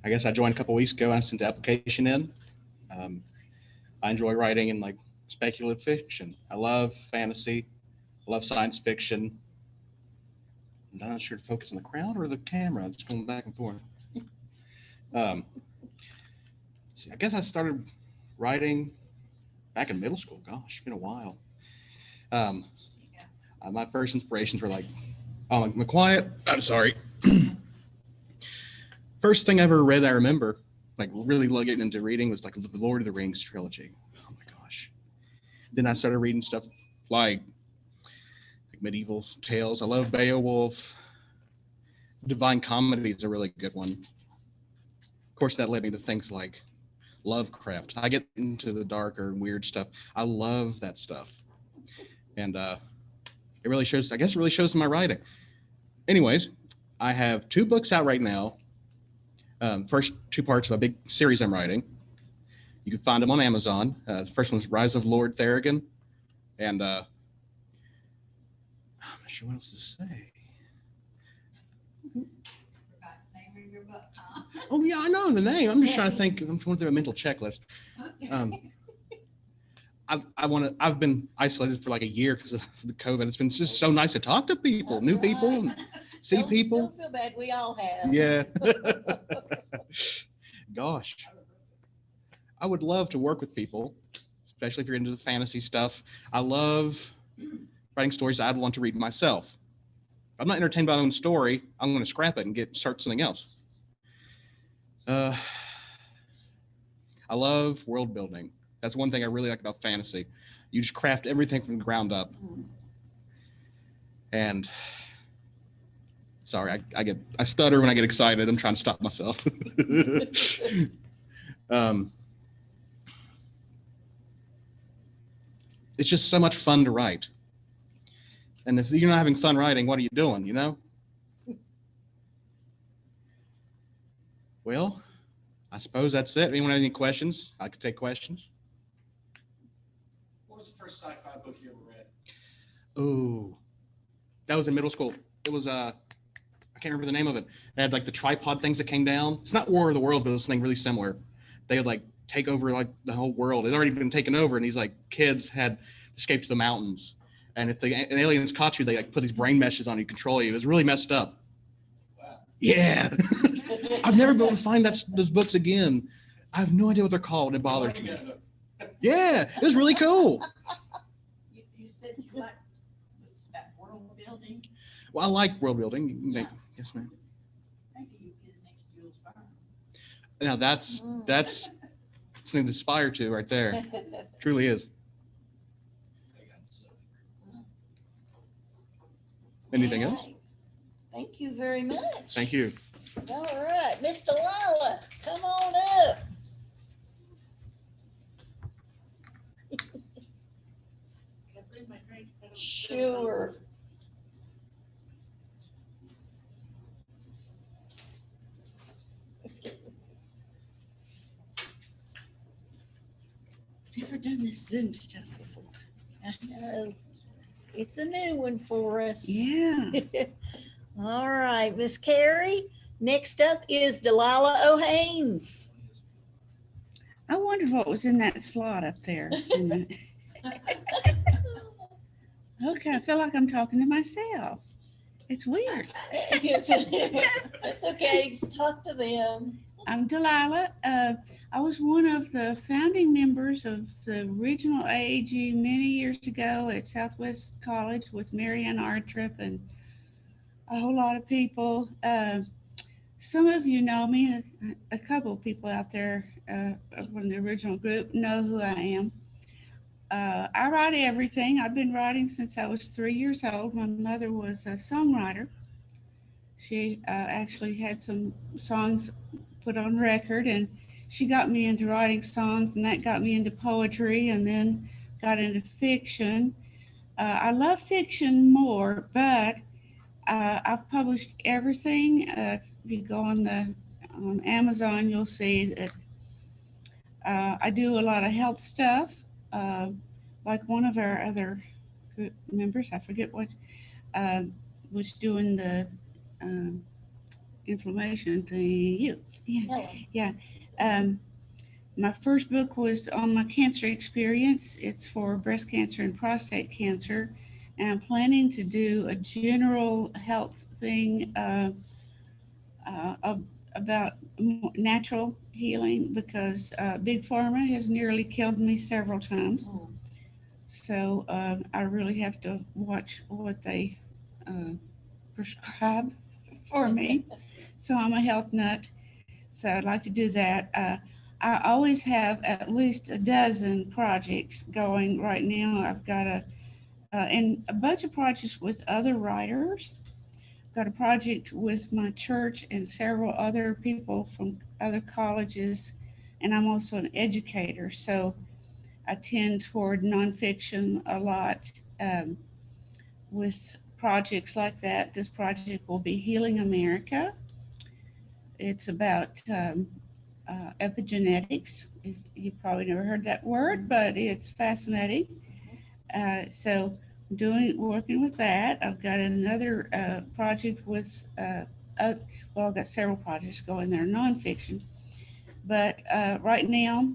guess I joined a couple weeks ago and I sent the application in. I enjoy writing in like speculative fiction. I love fantasy. I love science fiction. I'm not sure to focus on the crowd or the camera. I'm just going back and forth. See, I guess I started writing back in middle school. Gosh, it's been a while. My first inspirations were like, oh, McQuiet. I'm sorry. First thing I ever read, I remember, like really getting into reading was like the Lord of the Rings trilogy. Oh my gosh. Then I started reading stuff like medieval tales. I love Beowulf. Divine Comedy is a really good one. Of course, that led me to things like Lovecraft. I get into the darker, weird stuff. I love that stuff. And it really shows, I guess it really shows in my writing. Anyways, I have 2 books out right now. First 2 parts of a big series I'm writing. You can find them on Amazon. The first one's Rise of Lord Theragon. And I'm not sure what else to say. Oh yeah, I know the name. I'm just trying to think. I'm going through a mental checklist. I've been isolated for like a year because of the COVID. It's been just so nice to talk to people, new people, and see people. Don't feel bad. We all have. Yeah. Gosh, I would love to work with people, especially if you're into the fantasy stuff. I love writing stories I'd want to read myself. If I'm not entertained by my own story, I'm going to scrap it and start something else. I love world building. That's one thing I really like about fantasy. You just craft everything from the ground up. And sorry, I stutter when I get excited. I'm trying to stop myself. It's just so much fun to write. And if you're not having fun writing, what are you doing, you know? Well, I suppose that's it. Anyone have any questions? I could take questions. What was the first sci-fi book you ever read? Oh, that was in middle school. It was I I can't remember the name of it. They had like the tripod things that came down. It's not War of the Worlds, but it's something really similar. They would like take over like the whole world. It had already been taken over, and these like kids had escaped to the mountains. And if the aliens caught you, they like put these brain meshes on you, control you. It was really messed up. Wow. Yeah. I've never been able to find those books again. I have no idea what they're called. It bothers me. Yeah, it was really cool. You said you liked books about world building. Well, I like world building. Yes, ma'am. Maybe you get an next Jules Verne. Now that's something to aspire to right there. Truly is. Anything else? Thank you very much. Thank you. All right, Miss Delilah, come on up. Sure. Never done this Zoom stuff before. I know. It's a new one for us. Yeah. All right, Miss Carrie. Next up is Delilah O'Haines. I wondered what was in that slot up there. Okay, I feel like I'm talking to myself. It's weird. It's okay. Just talk to them. I'm Delilah. I was one of the founding members of the original AAG many years ago at Southwest College with Marianne Artrip and a whole lot of people. Some of you know me, a couple of people out there from the original group know who I am. I write everything. I've been writing since I was 3 years old. My mother was a songwriter. She actually had some songs put on record, and she got me into writing songs, and that got me into poetry, and then got into fiction. I love fiction more, but I've published everything. If you go on Amazon, you'll see that I do a lot of health stuff. Like one of our other group members, I forget what, was doing the inflammation thing. Yeah. My first book was on my cancer experience. It's for breast cancer and prostate cancer. And I'm planning to do a general health thing about natural healing because Big Pharma has nearly killed me several times. So I really have to watch what they prescribe for me. So I'm a health nut. So I'd like to do that. I always have at least a dozen projects going right now. I've got and a bunch of projects with other writers. Got a project with my church and several other people from other colleges. And I'm also an educator. So I tend toward nonfiction a lot with projects like that. This project will be Healing America. It's about epigenetics. You probably never heard that word, but it's fascinating. So working with that. I've got another project with, I've got several projects going there, nonfiction. But right now,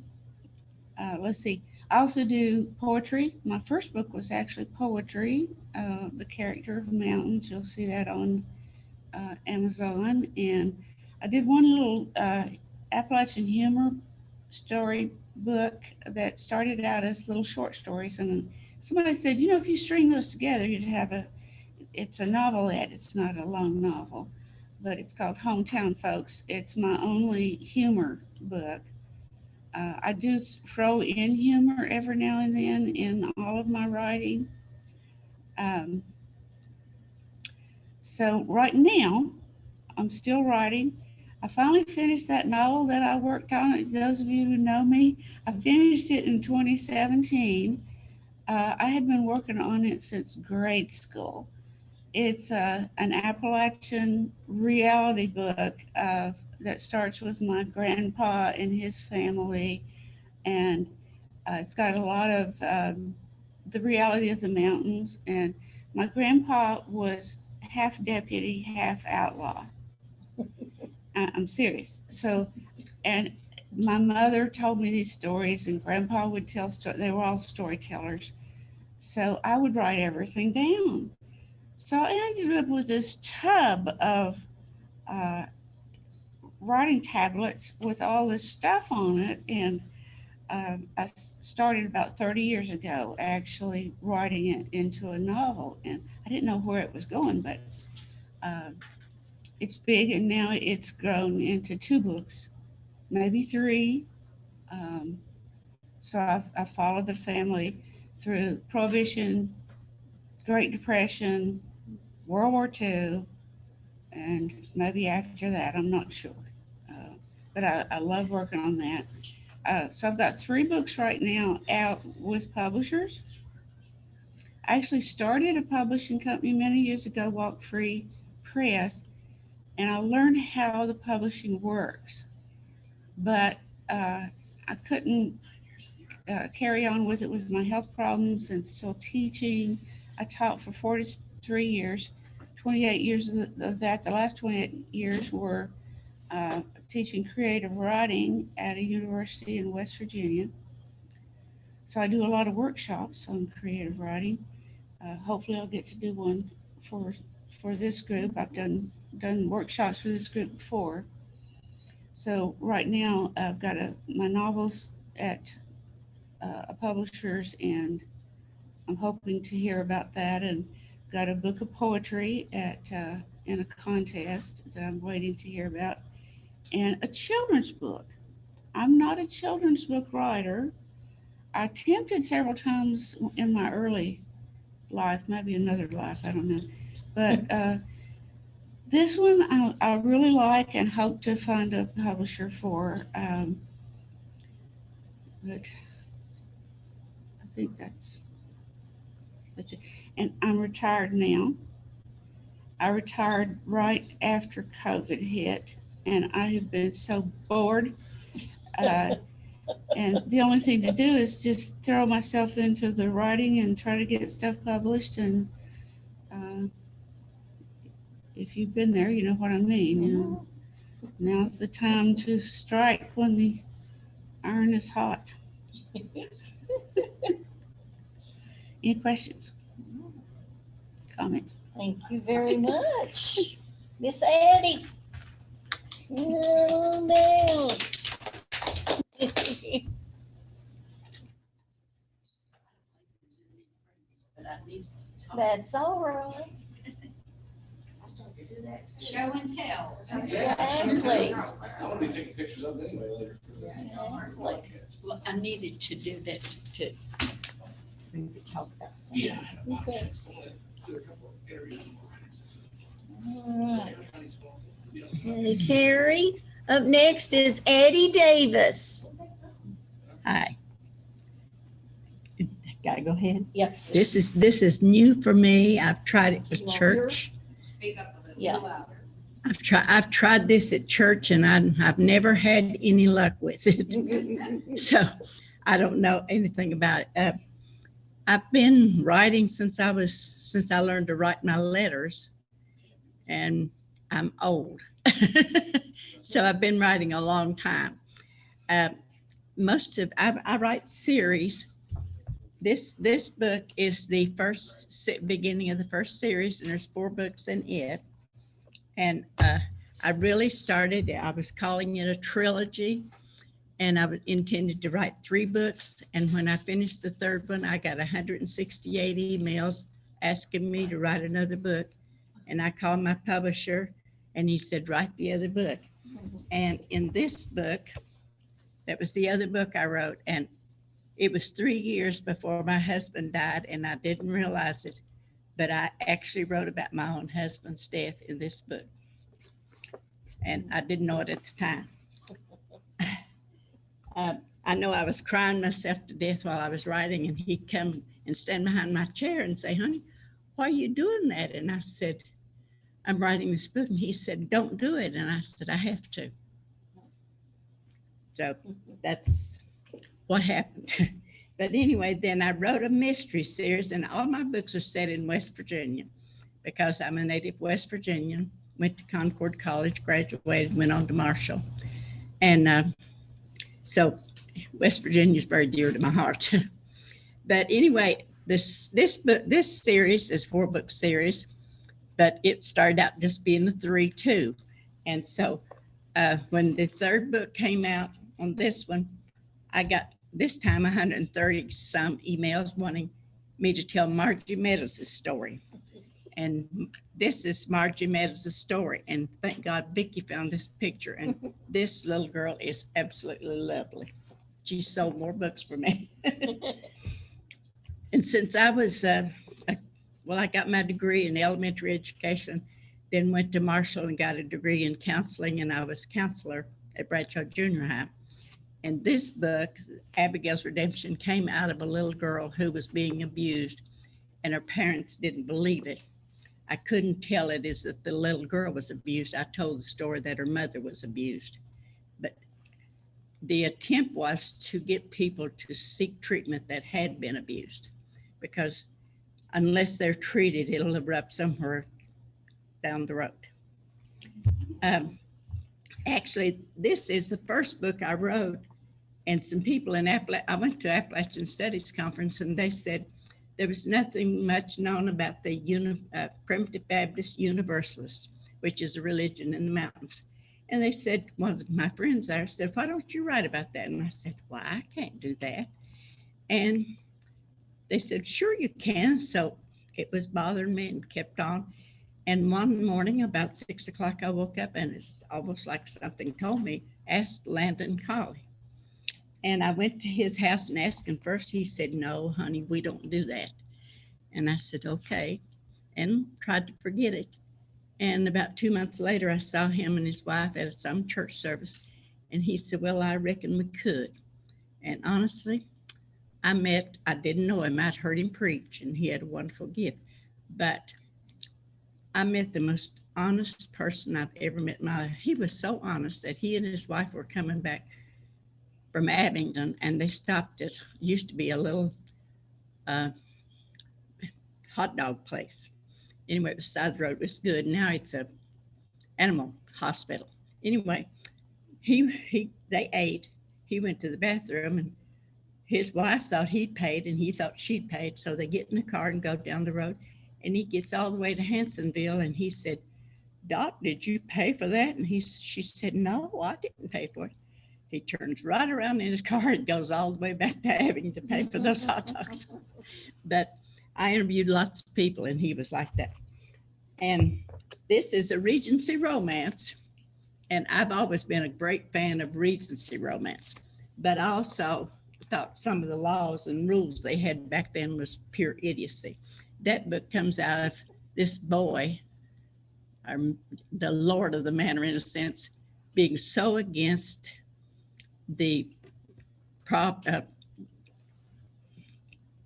let's see. I also do poetry. My first book was actually poetry, The Character of Mountains. You'll see that on Amazon. And I did one little Appalachian humor story book that started out as little short stories. And somebody said, you know, if you string those together, you'd have it's a novelette. It's not a long novel, but it's called Hometown Folks. It's my only humor book. I do throw in humor every now and then in all of my writing. So right now, I'm still writing. I finally finished that novel that I worked on. Those of you who know me, I finished it in 2017. I had been working on it since grade school. It's an Appalachian reality book that starts with my grandpa and his family. And it's got a lot of the reality of the mountains. And my grandpa half deputy, half outlaw. I'm serious. So, and my mother told me these stories, and Grandpa would tell stories. They were all storytellers. So I would write everything down. So I ended up with this tub of writing tablets with all this stuff on it. And I started about 30 years ago, actually writing it into a novel. And I didn't know where it was going, but it's big, and now it's grown into 2 books, maybe 3. So I followed the family through Prohibition, Great Depression, World War II, and maybe after that, I'm not sure. But I love working on that. So I've got 3 books right now out with publishers. I actually started a publishing company many years ago, Walk Free Press, and I learned how the publishing works. But I couldn't carry on with it with my health problems and still teaching. I taught for 43 years, 28 years of that. The last 28 years were teaching creative writing at a university in West Virginia. So I do a lot of workshops on creative writing. Hopefully I'll get to do one for this group. I've done workshops for this group before. So right now I've got my novels at a publisher's, and I'm hoping to hear about that, and got a book of poetry in a contest that I'm waiting to hear about, and a children's book. I'm not a children's book writer. I attempted several times in my early life, maybe another life, I don't know. But this one I really like and hope to find a publisher for. But I think that's it. And I'm retired now. I retired right after COVID hit, and I have been so bored. And the only thing to do is just throw myself into the writing and try to get stuff published. And if you've been there, you know what I mean. You know, now's the time to strike when the iron is hot. Any questions? Comments? Thank you very much. Miss Addie. No, no. That's all right. Show and tell. Exactly. I want to be taking pictures of it anyway later. Exactly. Well, I needed to do that to maybe talk about something. Yeah. Okay. Do a couple of interviews. All right. Hey, Carrie. Up next is Eddie Davis. Hi. Gotta go ahead. Yep. This is new for me. I've tried it with church. Speak up a little Yeah. louder. I've tried this at church, and I've never had any luck with it. So I don't know anything about it. I've been writing since I learned to write my letters, and I'm old. So I've been writing a long time. I write series. This book is the beginning of the first series, and there's 4 books in it. And I really started, I was calling it a trilogy, and I intended to write 3 books. And when I finished the 3rd one, I got 168 emails asking me to write another book. And I called my publisher, and he said, write the other book. And in this book, that was the other book I wrote. And it was 3 years before my husband died, and I didn't realize it, but I actually wrote about my own husband's death in this book. And I didn't know it at the time. I know I was crying myself to death while I was writing, and he'd come and stand behind my chair and say, honey, why are you doing that? And I said, I'm writing this book. And he said, don't do it. And I said, I have to. So that's what happened. But anyway, then I wrote a mystery series, and all my books are set in West Virginia. because I'm a native West Virginian, went to Concord College, graduated, went on to Marshall. And so West Virginia is very dear to my heart. But anyway, this series is 4-book series, but it started out just being a 3 too. And so when the 3rd book came out on this one, I got this time 130 some emails wanting me to tell Margie Meadows' story. And this is Margie Meadows' story. And thank God Vicki found this picture. And this little girl is absolutely lovely. She sold more books for me. And since I was, I got my degree in elementary education, then went to Marshall and got a degree in counseling, and I was counselor at Bradshaw Junior High. And this book, Abigail's Redemption, came out of a little girl who was being abused, and her parents didn't believe it. I couldn't tell it as if the little girl was abused. I told the story that her mother was abused. But the attempt was to get people to seek treatment that had been abused, because unless they're treated, it'll erupt somewhere down the road. Actually, this is the first book I wrote, and some people in I went to Appalachian Studies Conference, and they said there was nothing much known about the Primitive Baptist Universalists, which is a religion in the mountains. And they said, one of my friends there said, why don't you write about that? And I said, well, I can't do that. And they said, sure you can. So it was bothering me and kept on. And one morning about 6 o'clock, I woke up, and it's almost like something told me, ask Landon Colley. And I went to his house and asked him first. He said, no, honey, we don't do that. And I said, okay, and tried to forget it. And about 2 months later, I saw him and his wife at some church service. And he said, well, I reckon we could. And honestly, I didn't know him. I'd heard him preach, and he had a wonderful gift. But I met the most honest person I've ever met in my life. He was so honest that he and his wife were coming back from Abingdon, and they stopped at, used to be a little hot dog place. Anyway, it was side of the road. It was good. Now it's a animal hospital. Anyway, they ate. He went to the bathroom, and his wife thought he'd paid, and he thought she'd paid. So they get in the car and go down the road, and he gets all the way to Hansonville, and he said, Dot, did you pay for that? And she said, no, I didn't pay for it. He turns right around in his car and goes all the way back to having to pay for those hot dogs. But I interviewed lots of people, and he was like that. And this is a Regency romance. And I've always been a great fan of Regency romance. But I also thought some of the laws and rules they had back then was pure idiocy. That book comes out of this boy, the lord of the manor in a sense, being so against the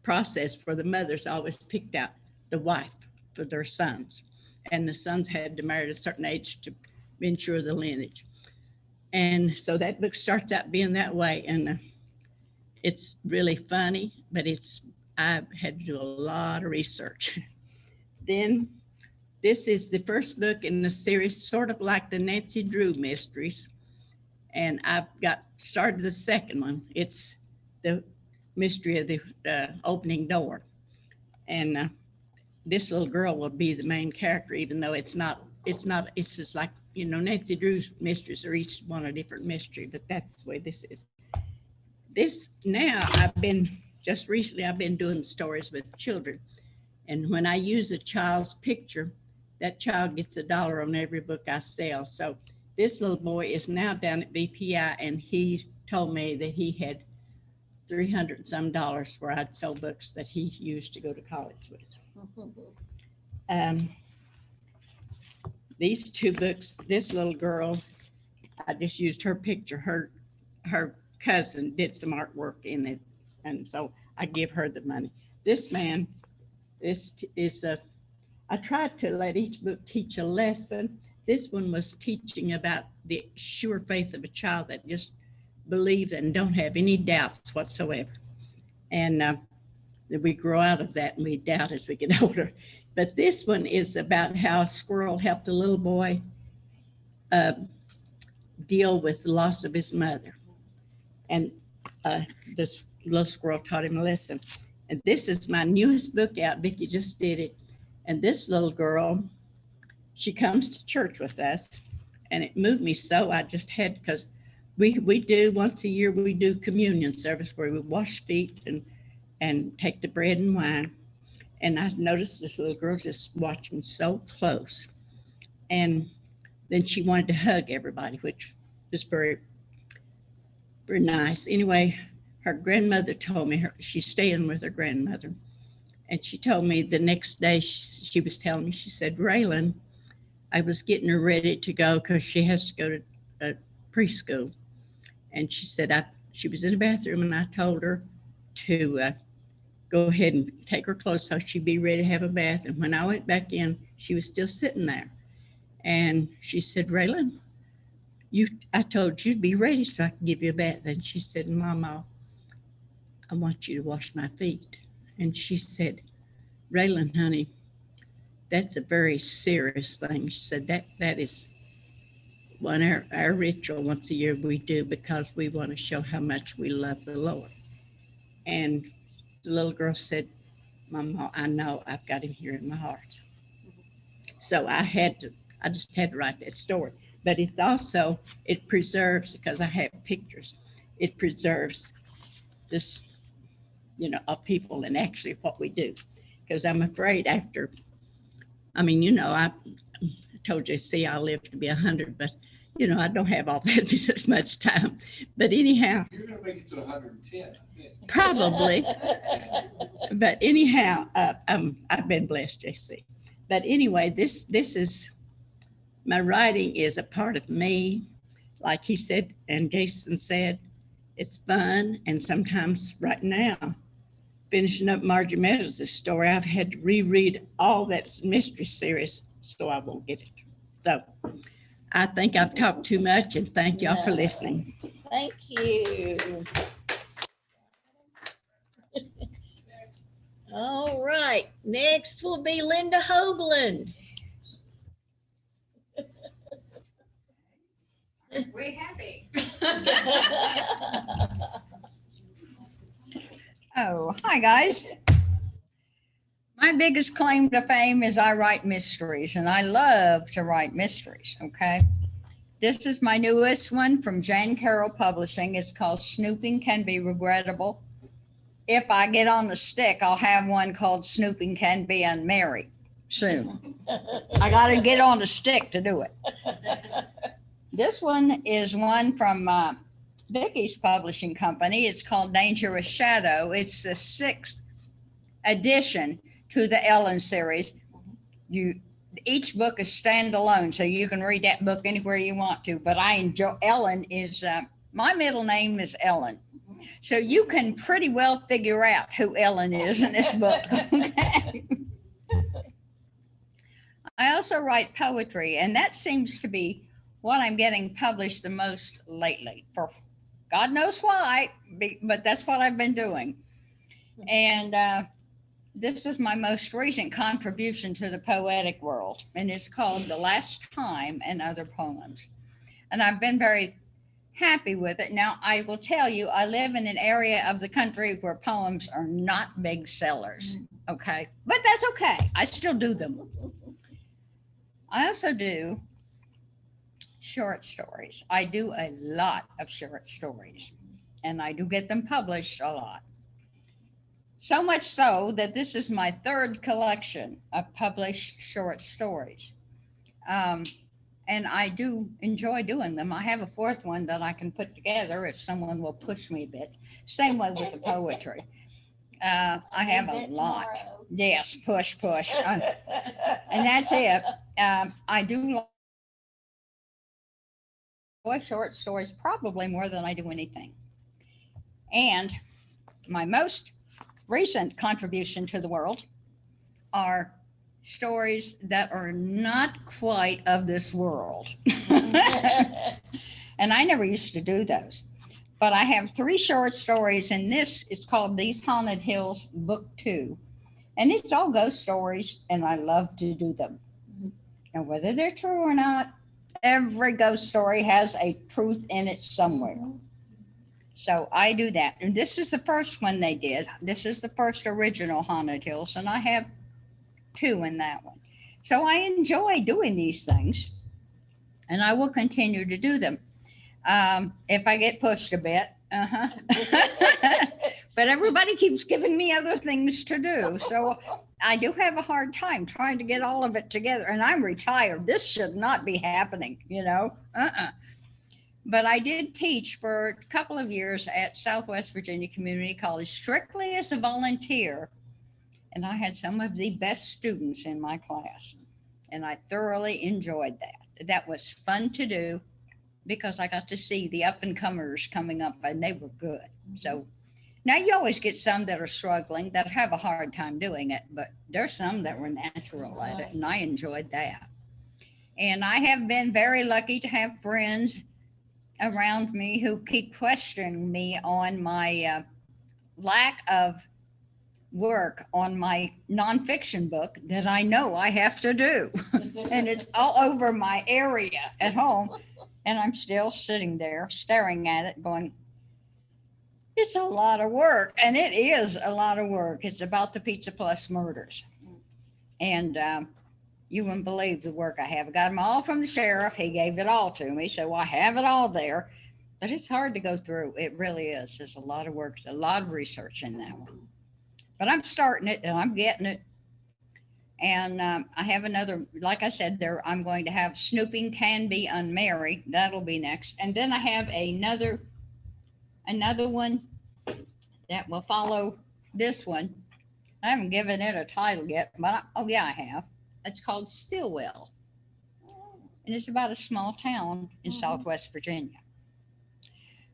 process where the mothers always picked out the wife for their sons, and the sons had to marry at a certain age to ensure the lineage. And so that book starts out being that way, and it's really funny, but I've had to do a lot of research. Then this is the first book in the series, sort of like the Nancy Drew mysteries. And I've started the second one. It's the mystery of the opening door. And this little girl will be the main character, even though it's just like, Nancy Drew's mysteries are each one a different mystery, but that's the way this is. This now, recently I've been doing stories with children. And when I use a child's picture, that child gets $1 on every book I sell. So this little boy is now down at BPI, and he told me that he had $300 and some where I'd sold books that he used to go to college with. These 2 books, this little girl, I just used her picture. Her cousin did some artwork in it, and so I give her the money. This man, I tried to let each book teach a lesson. This one was teaching about the sure faith of a child that just believe and don't have any doubts whatsoever. And we grow out of that, and we doubt as we get older. But this one is about how a squirrel helped a little boy deal with the loss of his mother. And this little squirrel taught him a lesson. And this is my newest book out. Vicki just did it. And this little girl, she comes to church with us. And it moved me so I just had, because we do once a year, we do communion service where we wash feet and take the bread and wine. And I noticed this little girl just watching so close. And then she wanted to hug everybody, which was very, very nice. Anyway, her grandmother told me, she's staying with her grandmother. And she told me the next day, she was telling me, she said, Raylan, I was getting her ready to go because she has to go to preschool. And she said, she was in the bathroom and I told her to go ahead and take her clothes so she'd be ready to have a bath. And when I went back in, she was still sitting there. And she said, Raylan, I told you to be ready so I can give you a bath. And she said, Mama, I want you to wash my feet. And she said, Raylan, honey, that's a very serious thing. She said, that is one our ritual once a year we do because we want to show how much we love the Lord. And the little girl said, Mama, I know I've got him here in my heart. So I just had to write that story. But it's also, it preserves, because I have pictures, it preserves this, of people and actually what we do. Because I'm afraid I told JC I'll live to be 100, but I don't have all that much time. But anyhow. You're going to make it to 110, I think. Probably. But anyhow, I've been blessed, JC. But anyway, this is, my writing is a part of me. Like he said, and Jason said, it's fun. And sometimes right now, finishing up Margie Meadows' story, I've had to reread all that mystery series so I won't get it. So I think I've talked too much and thank y'all for listening. Thank you. All right, next will be Linda Hoagland. We're happy. Oh, hi guys. My biggest claim to fame is I write mysteries, and I love to write mysteries, okay? This is my newest one from Jan Carroll Publishing. It's called Snooping Can Be Regrettable. If I get on the stick, I'll have one called Snooping Can Be Unmarried soon. I got to get on the stick to do it. This one is one from Vicki's publishing company. It's called Dangerous Shadow. It's the 6th edition to the Ellen series. Each book is standalone, so you can read that book anywhere you want to. But I enjoy, Ellen is, my middle name is Ellen. So you can pretty well figure out who Ellen is in this book. Okay. I also write poetry, and that seems to be what I'm getting published the most lately. For God knows why, but that's what I've been doing. And this is my most recent contribution to the poetic world, and it's called The Last Time and Other Poems. And I've been very happy with it. Now, I will tell you, I live in an area of the country where poems are not big sellers, okay? But that's okay. I still do them. I also do short stories. I do a lot of short stories, and I do get them published a lot. So much so that this is my 3rd collection of published short stories. And I do enjoy doing them. I have a 4th one that I can put together if someone will push me a bit. Same way with the poetry. I have a lot. Yes, push. And that's it. I do like short stories probably more than I do anything. And my most recent contribution to the world are stories that are not quite of this world. And I never used to do those. But I have 3 short stories in this. It's called These Haunted Hills, Book 2. And it's all ghost stories, and I love to do them. And whether they're true or not, every ghost story has a truth in it somewhere. So I do that. And this is the first one they did. This is the first original Haunted Hills, and I have 2 in that one. So I enjoy doing these things, and I will continue to do them. If I get pushed a bit, but everybody keeps giving me other things to do. So I do have a hard time trying to get all of it together, and I'm retired. This should not be happening, you know? But I did teach for a couple of years at Southwest Virginia Community College, strictly as a volunteer. And I had some of the best students in my class, and I thoroughly enjoyed that. That was fun to do because I got to see the up and comers coming up, and they were good. So now you always get some that are struggling, that have a hard time doing it, but there's some that were natural at it, and I enjoyed that. And I have been very lucky to have friends around me who keep questioning me on my lack of work on my nonfiction book that I know I have to do. And it's all over my area at home. And I'm still sitting there staring at it going, it's a lot of work. And it is a lot of work. It's about the Pizza Plus murders. And you wouldn't believe the work I have. I got them all from the sheriff. He gave it all to me. So I have it all there. But it's hard to go through. It really is. There's a lot of work, a lot of research in that one. But I'm starting it and I'm getting it. And I have another, like I said, I'm going to have Snooping Can Be Unmarried. That'll be next. And then I have another one that will follow this one. I haven't given it a title yet, but oh yeah, I have. It's called Stillwell. And it's about a small town in Southwest Virginia.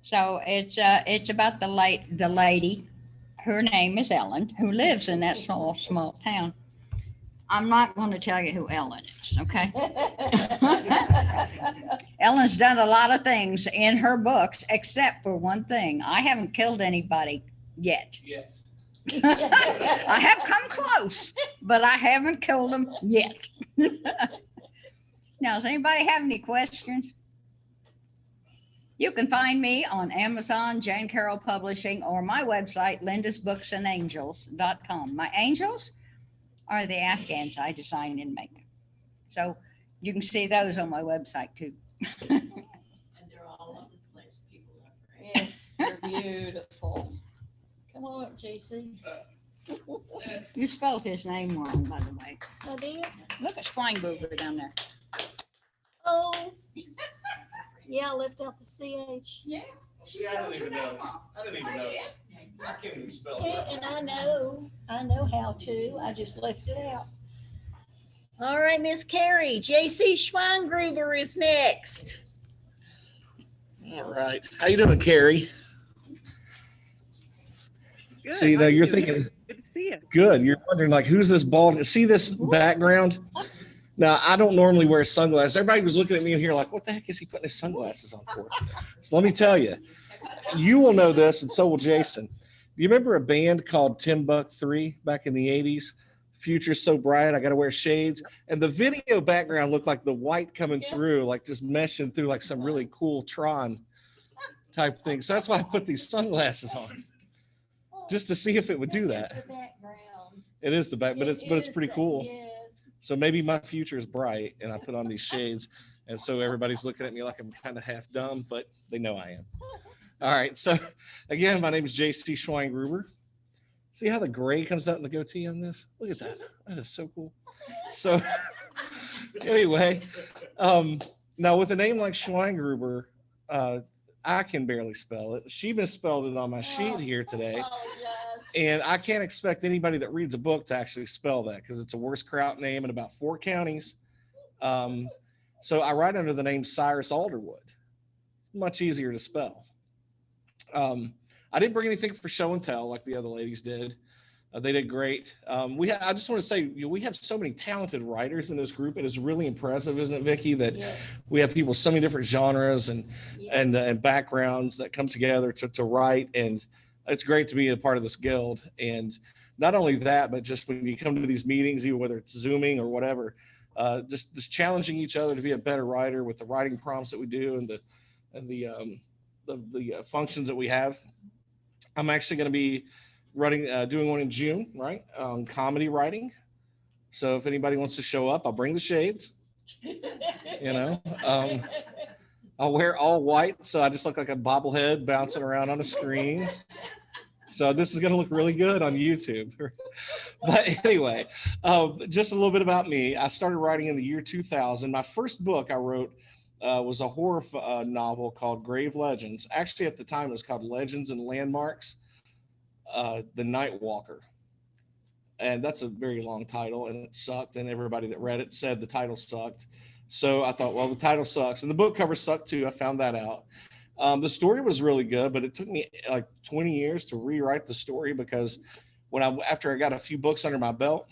So it's about the lady, her name is Ellen, who lives in that small town. I'm not going to tell you who Ellen is, okay? Ellen's done a lot of things in her books, except for one thing. I haven't killed anybody yet. Yes. I have come close, but I haven't killed them yet. Now, does anybody have any questions? You can find me on Amazon, Jane Carroll Publishing, or my website, lindasbooksandangels.com. My angels are the Afghans I design and make. So you can see those on my website too. And they're all over the place. People are great. Yes, they're beautiful. Come on up, JC. You spelled his name wrong, by the way. Oh, did? Look at Schweingruber down there. Oh. Yeah, I left out the CH. Yeah. See, I didn't even notice. I can't even spell See, it. and I know how to. I just left it out. All right, Miss Carrie, JC Schweingruber is next. All right. How you doing, Carrie? Good. See, How now you you're doing? thinking, Good to see you. good. You're wondering, like, who's this bald? See this background? Now, I don't normally wear sunglasses. Everybody was looking at me in here like, what the heck is he putting his sunglasses on for? So let me tell you, you will know this, and so will Jason. You remember a band called Timbuk3 back in the 80s? Future's so bright, I got to wear shades. And the video background looked like the white coming through, like just meshing through like some really cool Tron type thing. So that's why I put these sunglasses on, just to see if it would do that. It is the back, but it's pretty cool. So maybe my future is bright and I put on these shades. And so everybody's looking at me like I'm kind of half dumb, but they know I am. All right. So again, my name is JC Schweingruber. See how the gray comes out in the goatee on this? Look at that. That is so cool. So anyway, now with a name like Schweingruber, I can barely spell it. She misspelled it on my sheet here today. And I can't expect anybody that reads a book to actually spell that because it's a worst kraut name in about 4 counties. So I write under the name Cyrus Alderwood. It's much easier to spell. I didn't bring anything for show and tell like the other ladies did. They did great. I just want to say, we have so many talented writers in this group. It is really impressive, isn't it, Vicki, that we have people, so many different genres and backgrounds that come together to write. And it's great to be a part of this guild. And not only that, but just when you come to these meetings, even whether it's Zooming or whatever, just challenging each other to be a better writer with the writing prompts that we do and the functions that we have. I'm actually going to be doing one in June, right? On comedy writing. So if anybody wants to show up, I'll bring the shades. You know, I'll wear all white, so I just look like a bobblehead bouncing around on a screen. So this is going to look really good on YouTube. But anyway, just a little bit about me. I started writing in the year 2000. My first book I wrote was a horror novel called Grave Legends. Actually, at the time, it was called Legends and Landmarks, The Night Walker. And that's a very long title, and it sucked. And everybody that read it said the title sucked. So I thought, well, the title sucks. And the book cover sucked too. I found that out. The story was really good, but it took me like 20 years to rewrite the story because after I got a few books under my belt,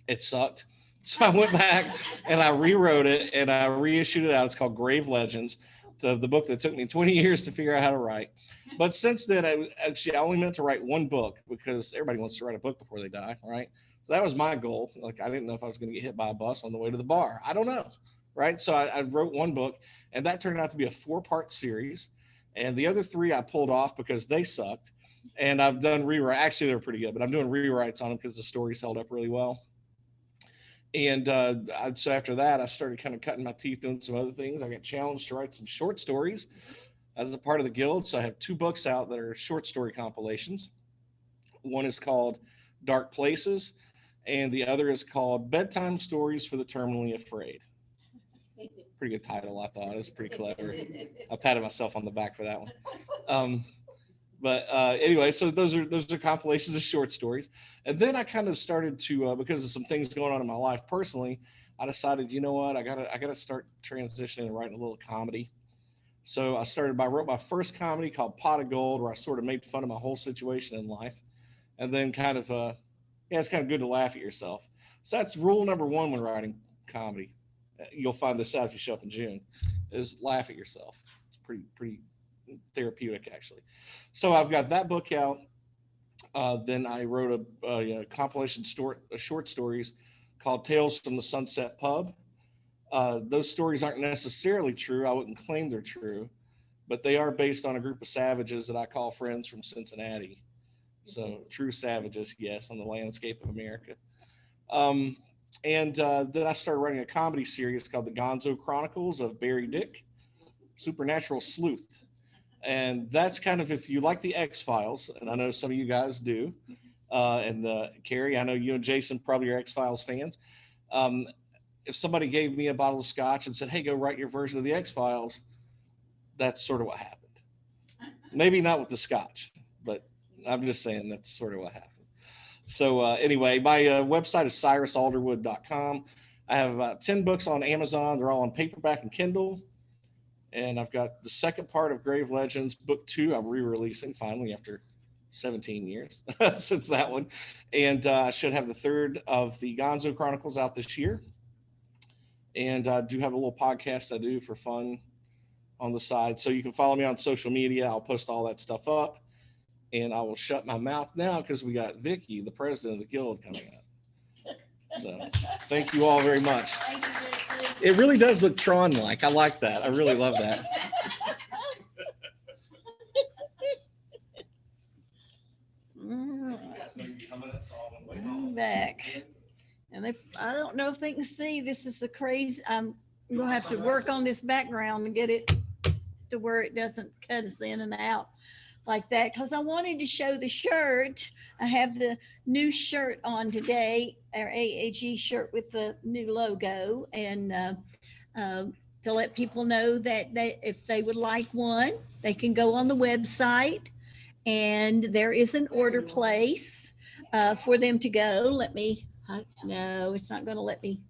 it sucked. So I went back and I rewrote it and I reissued it out. It's called Grave Legends, the book that took me 20 years to figure out how to write. But since then, I only meant to write one book because everybody wants to write a book before they die, right? So that was my goal. Like, I didn't know if I was going to get hit by a bus on the way to the bar. I don't know, right? So I wrote one book, and that turned out to be a 4-part series. And the other 3 I pulled off because they sucked. And I've done rewrites. Actually, they're pretty good, but I'm doing rewrites on them because the stories held up really well. And so after that, I started kind of cutting my teeth doing some other things. I got challenged to write some short stories as a part of the guild. So I have 2 books out that are short story compilations. One is called Dark Places, and the other is called Bedtime Stories for the Terminally Afraid. Pretty good title, I thought. It was pretty clever. I patted myself on the back for that one. Anyway, so those are compilations of short stories. And then I kind of started to, because of some things going on in my life personally, I decided, you know what, I gotta start transitioning and writing a little comedy. So I wrote my first comedy called Pot of Gold, where I sort of made fun of my whole situation in life. And then kind of, it's kind of good to laugh at yourself. So that's rule number 1 when writing comedy. You'll find this out if you show up in June, is laugh at yourself. It's pretty therapeutic, actually. So I've got that book out. Then I wrote a compilation of short stories called Tales from the Sunset Pub. Those stories aren't necessarily true. I wouldn't claim they're true, but they are based on a group of savages that I call friends from Cincinnati. So true savages, yes, on the landscape of America. Then I started writing a comedy series called The Gonzo Chronicles of Barry Dick, Supernatural Sleuth. And that's kind of, if you like the X-Files, and I know some of you guys do, and Carrie, I know you and Jason probably are X-Files fans. If somebody gave me a bottle of scotch and said, hey, go write your version of the X-Files, that's sort of what happened. Maybe not with the scotch, but I'm just saying that's sort of what happened. So anyway, my website is cyrusalderwood.com. I have about 10 books on Amazon. They're all on paperback and Kindle. And I've got the second part of Grave Legends, book 2, I'm re-releasing finally after 17 years since that one. And I should have the third of the Gonzo Chronicles out this year. And I do have a little podcast I do for fun on the side. So you can follow me on social media. I'll post all that stuff up. And I will shut my mouth now because we got Vicky, the president of the guild, coming up. So thank you all very much. Thank you, JC. It really does look Tron-like. I like that. I really love that. I'm back. And I don't know if they can see, this is the crazy, I'm gonna have to work on this background and get it to where it doesn't cut us in and out like that, because I wanted to show the shirt. I have the new shirt on today, our AAG shirt with the new logo, and to let people know that if they would like one, they can go on the website, and there is an order place for them to go. No, it's not going to let me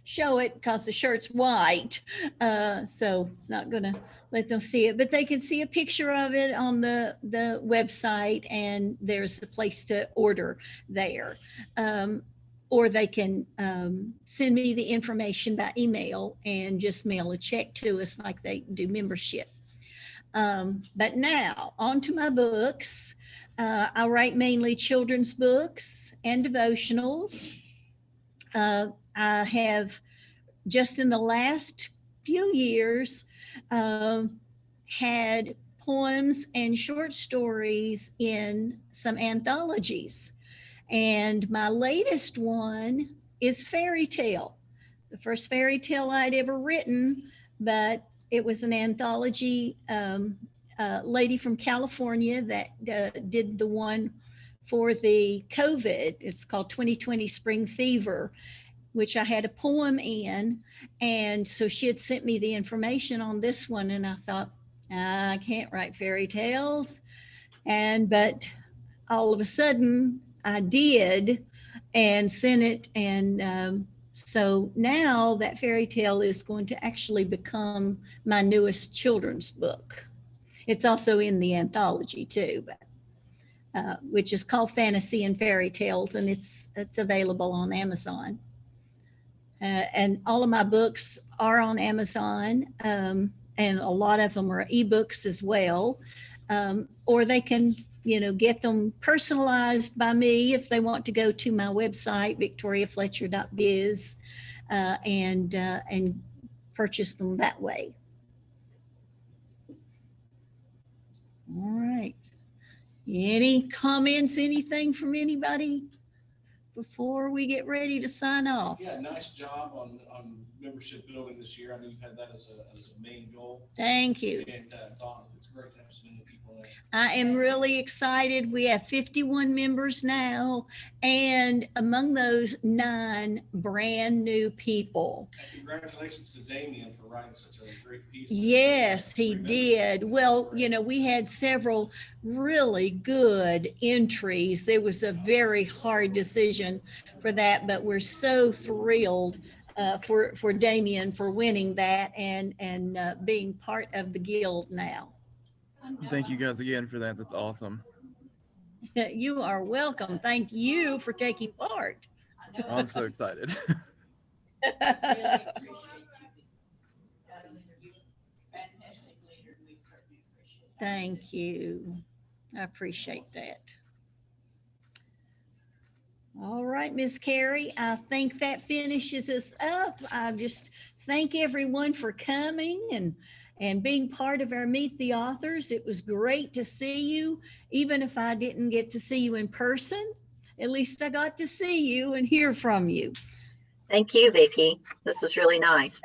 show it because the shirt's white. So not going to let them see it, but they can see a picture of it on the website, and there's a place to order there. Or they can send me the information by email and just mail a check to us like they do membership. But now on to my books. I write mainly children's books and devotionals. I have just in the last few years had poems and short stories in some anthologies. And my latest one is fairy tale, the first fairy tale I'd ever written, but it was an anthology. Lady from California that did the one for the COVID. It's called 2020 Spring Fever, which I had a poem in. And so she had sent me the information on this one, and I thought, I can't write fairy tales. But all of a sudden I did and sent it. And so now that fairy tale is going to actually become my newest children's book. It's also in the anthology too, but, which is called Fantasy and Fairy Tales, and it's available on Amazon. And all of my books are on Amazon, and a lot of them are ebooks as well. Or they can, get them personalized by me if they want to go to my website, victoriafletcher.biz, and purchase them that way. All right. Any comments, anything from anybody before we get ready to sign off? Yeah, nice job on membership building this year. I know you've had that as a main goal. Thank you. And it's great to have so many people there. I am really excited. We have 51 members now, and among those, 9 brand new people. And congratulations to Damien for writing such a great piece. Yes, he did. Well, we had several really good entries. It was a very hard decision for that, but we're so thrilled for Damien for winning that and being part of the guild now. Thank you guys again for that. That's awesome. You are welcome. Thank you for taking part. I'm so excited. Thank you. I appreciate that. All right, Miss Carrie, I think that finishes us up. I just thank everyone for coming and being part of our Meet the Authors. It was great to see you. Even if I didn't get to see you in person, at least I got to see you and hear from you. Thank you, Vicki. This was really nice.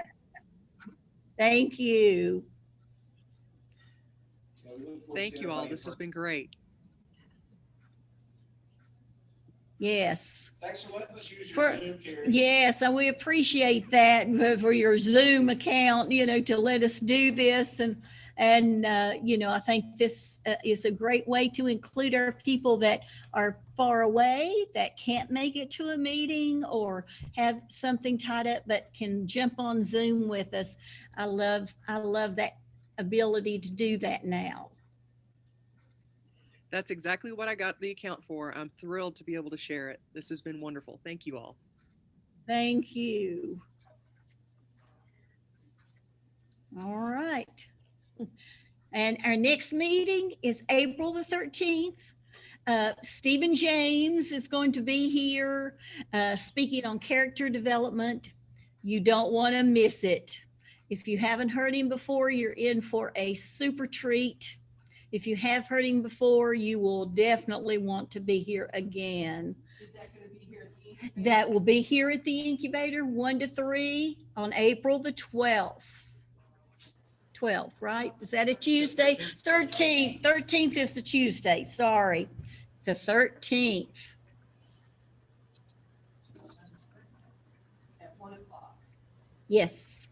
Thank you. Thank you all. This has been great. Yes. Thanks for letting us use your Zoom, Carrie. Yes, and we appreciate that for your Zoom account, to let us do this. And I think this is a great way to include our people that are far away, that can't make it to a meeting or have something tied up, but can jump on Zoom with us. I love that ability to do that now. That's exactly what I got the account for. I'm thrilled to be able to share it. This has been wonderful. Thank you all. Thank you. All right. And our next meeting is April the 13th. Stephen James is going to be here speaking on character development. You don't want to miss it. If you haven't heard him before, you're in for a super treat. If you have heard him before, you will definitely want to be here again. Is that going to be here at the incubator? That will be here at the incubator 1 to 3 on April the 12th. 12th, right? Is that a Tuesday? 13th. 13th is the Tuesday. Sorry. The 13th. At 1 o'clock. Yes.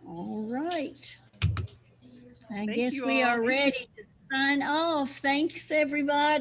All right. I guess we are ready to sign off. Thanks, everybody.